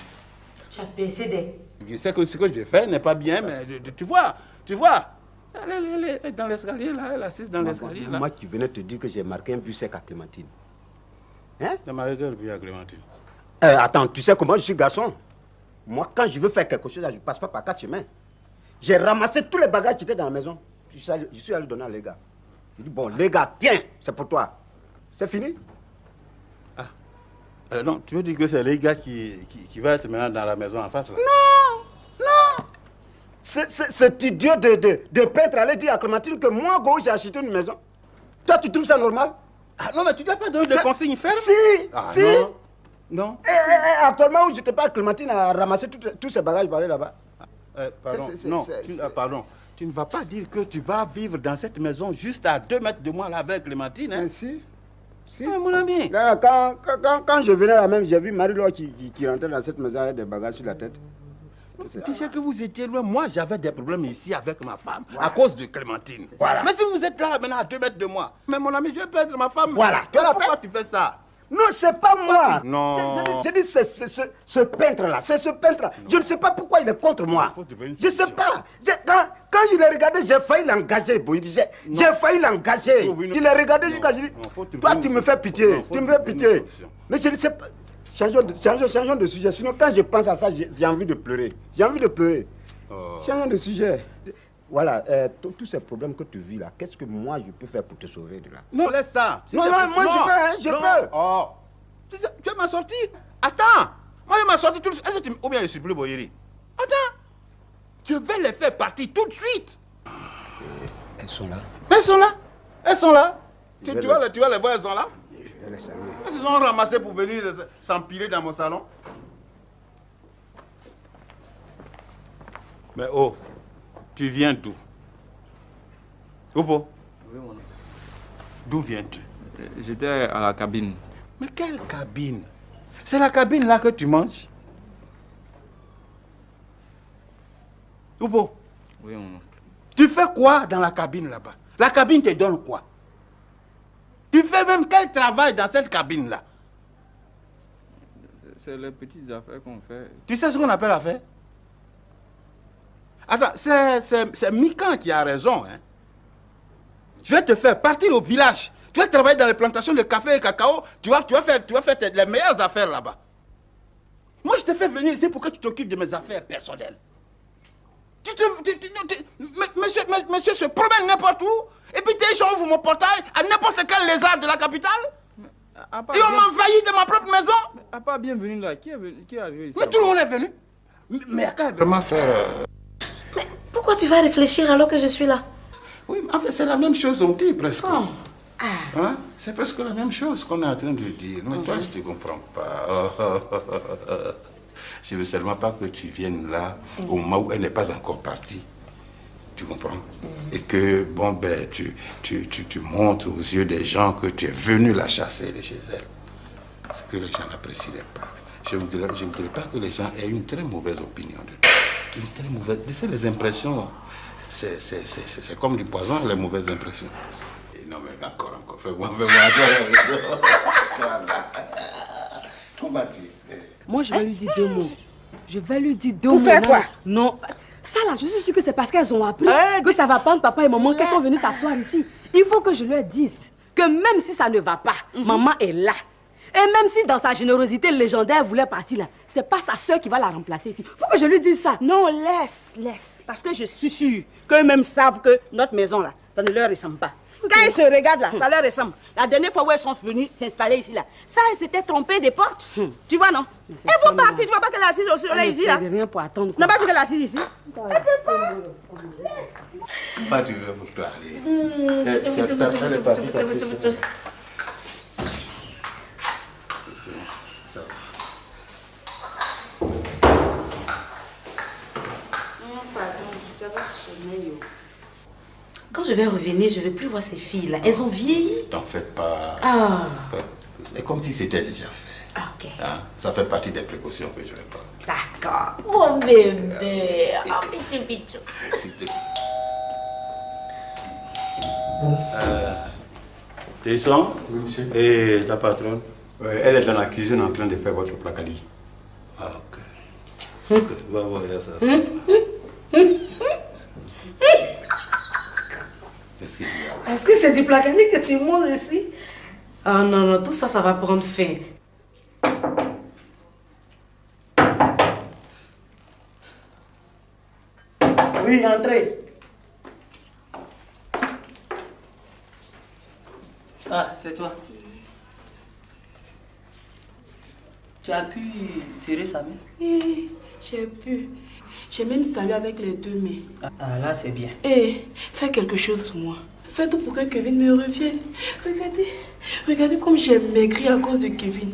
Tu as baissé des... Je sais que ce que je fais n'est pas bien, mais tu vois. Elle est dans l'escalier, là, elle est assise dans l'escalier, là. Moi qui venais te dire que j'ai marqué un but sec à Clémentine. Hein? Tu as marqué un but à Clémentine. Attends, tu sais comment je suis garçon? Moi, quand je veux faire quelque chose, je ne passe pas par 4 chemins. J'ai ramassé tous les bagages qui étaient dans la maison. Je suis allé donner à les gars. Je dis, bon, les gars, tiens, c'est pour toi. C'est fini? Non, tu veux dire que c'est les gars qui vont être maintenant dans la maison en face, là? Non! Cet idiot de peintre allait dire à Clémentine que moi, Go, j'ai acheté une maison. Toi, tu trouves ça normal? Non, mais tu n'as pas donné de consignes fermes? Si! Non. Actuellement, où j'étais pas, Clémentine a ramassé tous ces bagages par là-bas. Pardon. Tu ne vas pas dire que tu vas vivre dans cette maison juste à 2 mètres de moi là avec Clémentine, hein? Si. Mon ami. Là, quand je venais là même, j'ai vu Marie-Laure qui rentrait dans cette maison avec des bagages sur la tête. Tu sais que vous étiez loin. Moi, j'avais des problèmes ici avec ma femme à cause de Clémentine. Voilà. Mais si vous êtes là maintenant à 2 mètres de moi, mais mon ami, je vais perdre ma femme. Voilà. Pourquoi tu fais ça? Non, c'est pas moi. Non. J'ai dit, ce peintre-là, c'est ce peintre-là. Je ne sais pas pourquoi il est contre moi. Je ne sais pas. Quand je l'ai regardé, j'ai failli l'engager. J'ai failli l'engager. Je l'ai regardé jusqu'à dire, toi, tu me fais pitié. Tu me fais pitié. Mais je ne sais pas. Changeons de sujet. Sinon, quand je pense à ça, j'ai envie de pleurer. J'ai envie de pleurer. Changeons de sujet. Voilà, tous ces problèmes que tu vis là, qu'est-ce que moi je peux faire pour te sauver de là? Non, laisse ça. Non, moi je peux. Oh. Tu m'as sorti. Attends. Moi je m'as sorti tout de suite. Ou bien je suis plus Boyeri. Attends. Je vais les faire partir tout de suite. Elles sont là. Elles sont là. Tu vas les voir, elles sont là. Je vais les saluer. Elles se sont ramassées pour venir s'empiler dans mon salon. Mais oh. Tu viens d'où? Oupo? Oui, mon ami. D'où viens-tu? J'étais à la cabine. Mais quelle cabine? C'est la cabine là que tu manges? Oupo? Oui, mon ami. Tu fais quoi dans la cabine là-bas? La cabine te donne quoi? Tu fais même quel travail dans cette cabine là? C'est les petites affaires qu'on fait. Tu sais ce qu'on appelle affaire? Attends, c'est Mikan qui a raison. Hein. Je vais te faire partir au village. Tu vas travailler dans les plantations de café et cacao. Tu vas faire les meilleures affaires là-bas. Moi, je te fais venir ici pour que tu t'occupes de mes affaires personnelles. Monsieur se promène n'importe où. Et puis tu ouvres mon portail à n'importe quel lézard de la capitale. Et on m'envahit de ma propre maison. À part bienvenue là, qui est arrivé ici? Mais tout le monde est venu. Mais à quoi vraiment faire... Pourquoi tu vas réfléchir alors que je suis là? Oui, en fait, c'est la même chose, on dit presque. Hein? C'est presque la même chose qu'on est en train de dire. Mais toi, je ne te comprends pas. Je veux seulement pas que tu viennes là au moment où elle n'est pas encore partie. Tu comprends? Et que, bon, ben, tu montres aux yeux des gens que tu es venu la chasser de chez elle. Ce que les gens n'apprécieraient pas. Je ne voudrais pas que les gens aient une très mauvaise opinion de toi. Une très mauvaise... Tu sais, les impressions, c'est comme du poison, les mauvaises impressions. Et non, mais encore, fais-moi. Comment dire? Moi, je vais lui dire 2 mots. Je vais lui dire 2 mots. Pour faire quoi? Non. Ça là, je suis sûre que c'est parce qu'elles ont appris que ça va prendre papa et maman, qu'elles sont venues s'asseoir ici. Il faut que je leur dise que même si ça ne va pas, maman est là. Et même si dans sa générosité légendaire, elle voulait partir là, c'est pas sa soeur qui va la remplacer ici. Faut que je lui dise ça. Non, laisse. Parce que je suis sûre qu'eux-mêmes savent que notre maison là, ça ne leur ressemble pas. Quand ils se regardent là, ça leur ressemble. La dernière fois où elles sont venues s'installer ici là, ça, elles s'étaient trompées des portes. Tu vois, non? Elles vont partir, tu vois pas qu'elle est assise au soleil ici là? Rien pour attendre. Non, pas vu qu'elle est assise ici? Elle peut pas. Pas du tout pour toi, allez. Quand je vais revenir, je ne vais plus voir ces filles-là. Elles ont vieilli. T'en fais pas. C'est comme si c'était déjà fait. Ok. Hein? Ça fait partie des précautions que je vais prendre. D'accord. Mon bébé. Oh, pichou, pichou. S'il te plaît. Tesson? Oui, monsieur. Et ta patronne? Elle est dans la cuisine en train de faire votre placali. Ah, ok. Écoute, va voir ça. Est-ce que c'est du placani que tu manges ici? Ah non, non, tout ça, ça va prendre fin. Oui, entrez. Ah, c'est toi. Tu as pu serrer sa main? Oui, j'ai pu. J'ai même salué avec les deux mains. Ah, là, c'est bien. Hé, fais quelque chose pour moi. Fais tout pour que Kevin me revienne. Regardez comme j'ai maigri à cause de Kevin.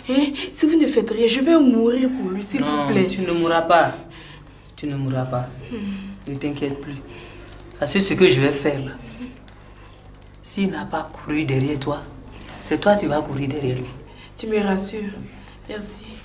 Hein? Si vous ne faites rien, je vais mourir pour lui, s'il vous plaît. Non, tu ne mourras pas. Tu ne mourras pas. Ne t'inquiète plus. Parce que ce que je vais faire là, s'il n'a pas couru derrière toi, c'est toi qui vas courir derrière lui. Tu me rassures. Merci.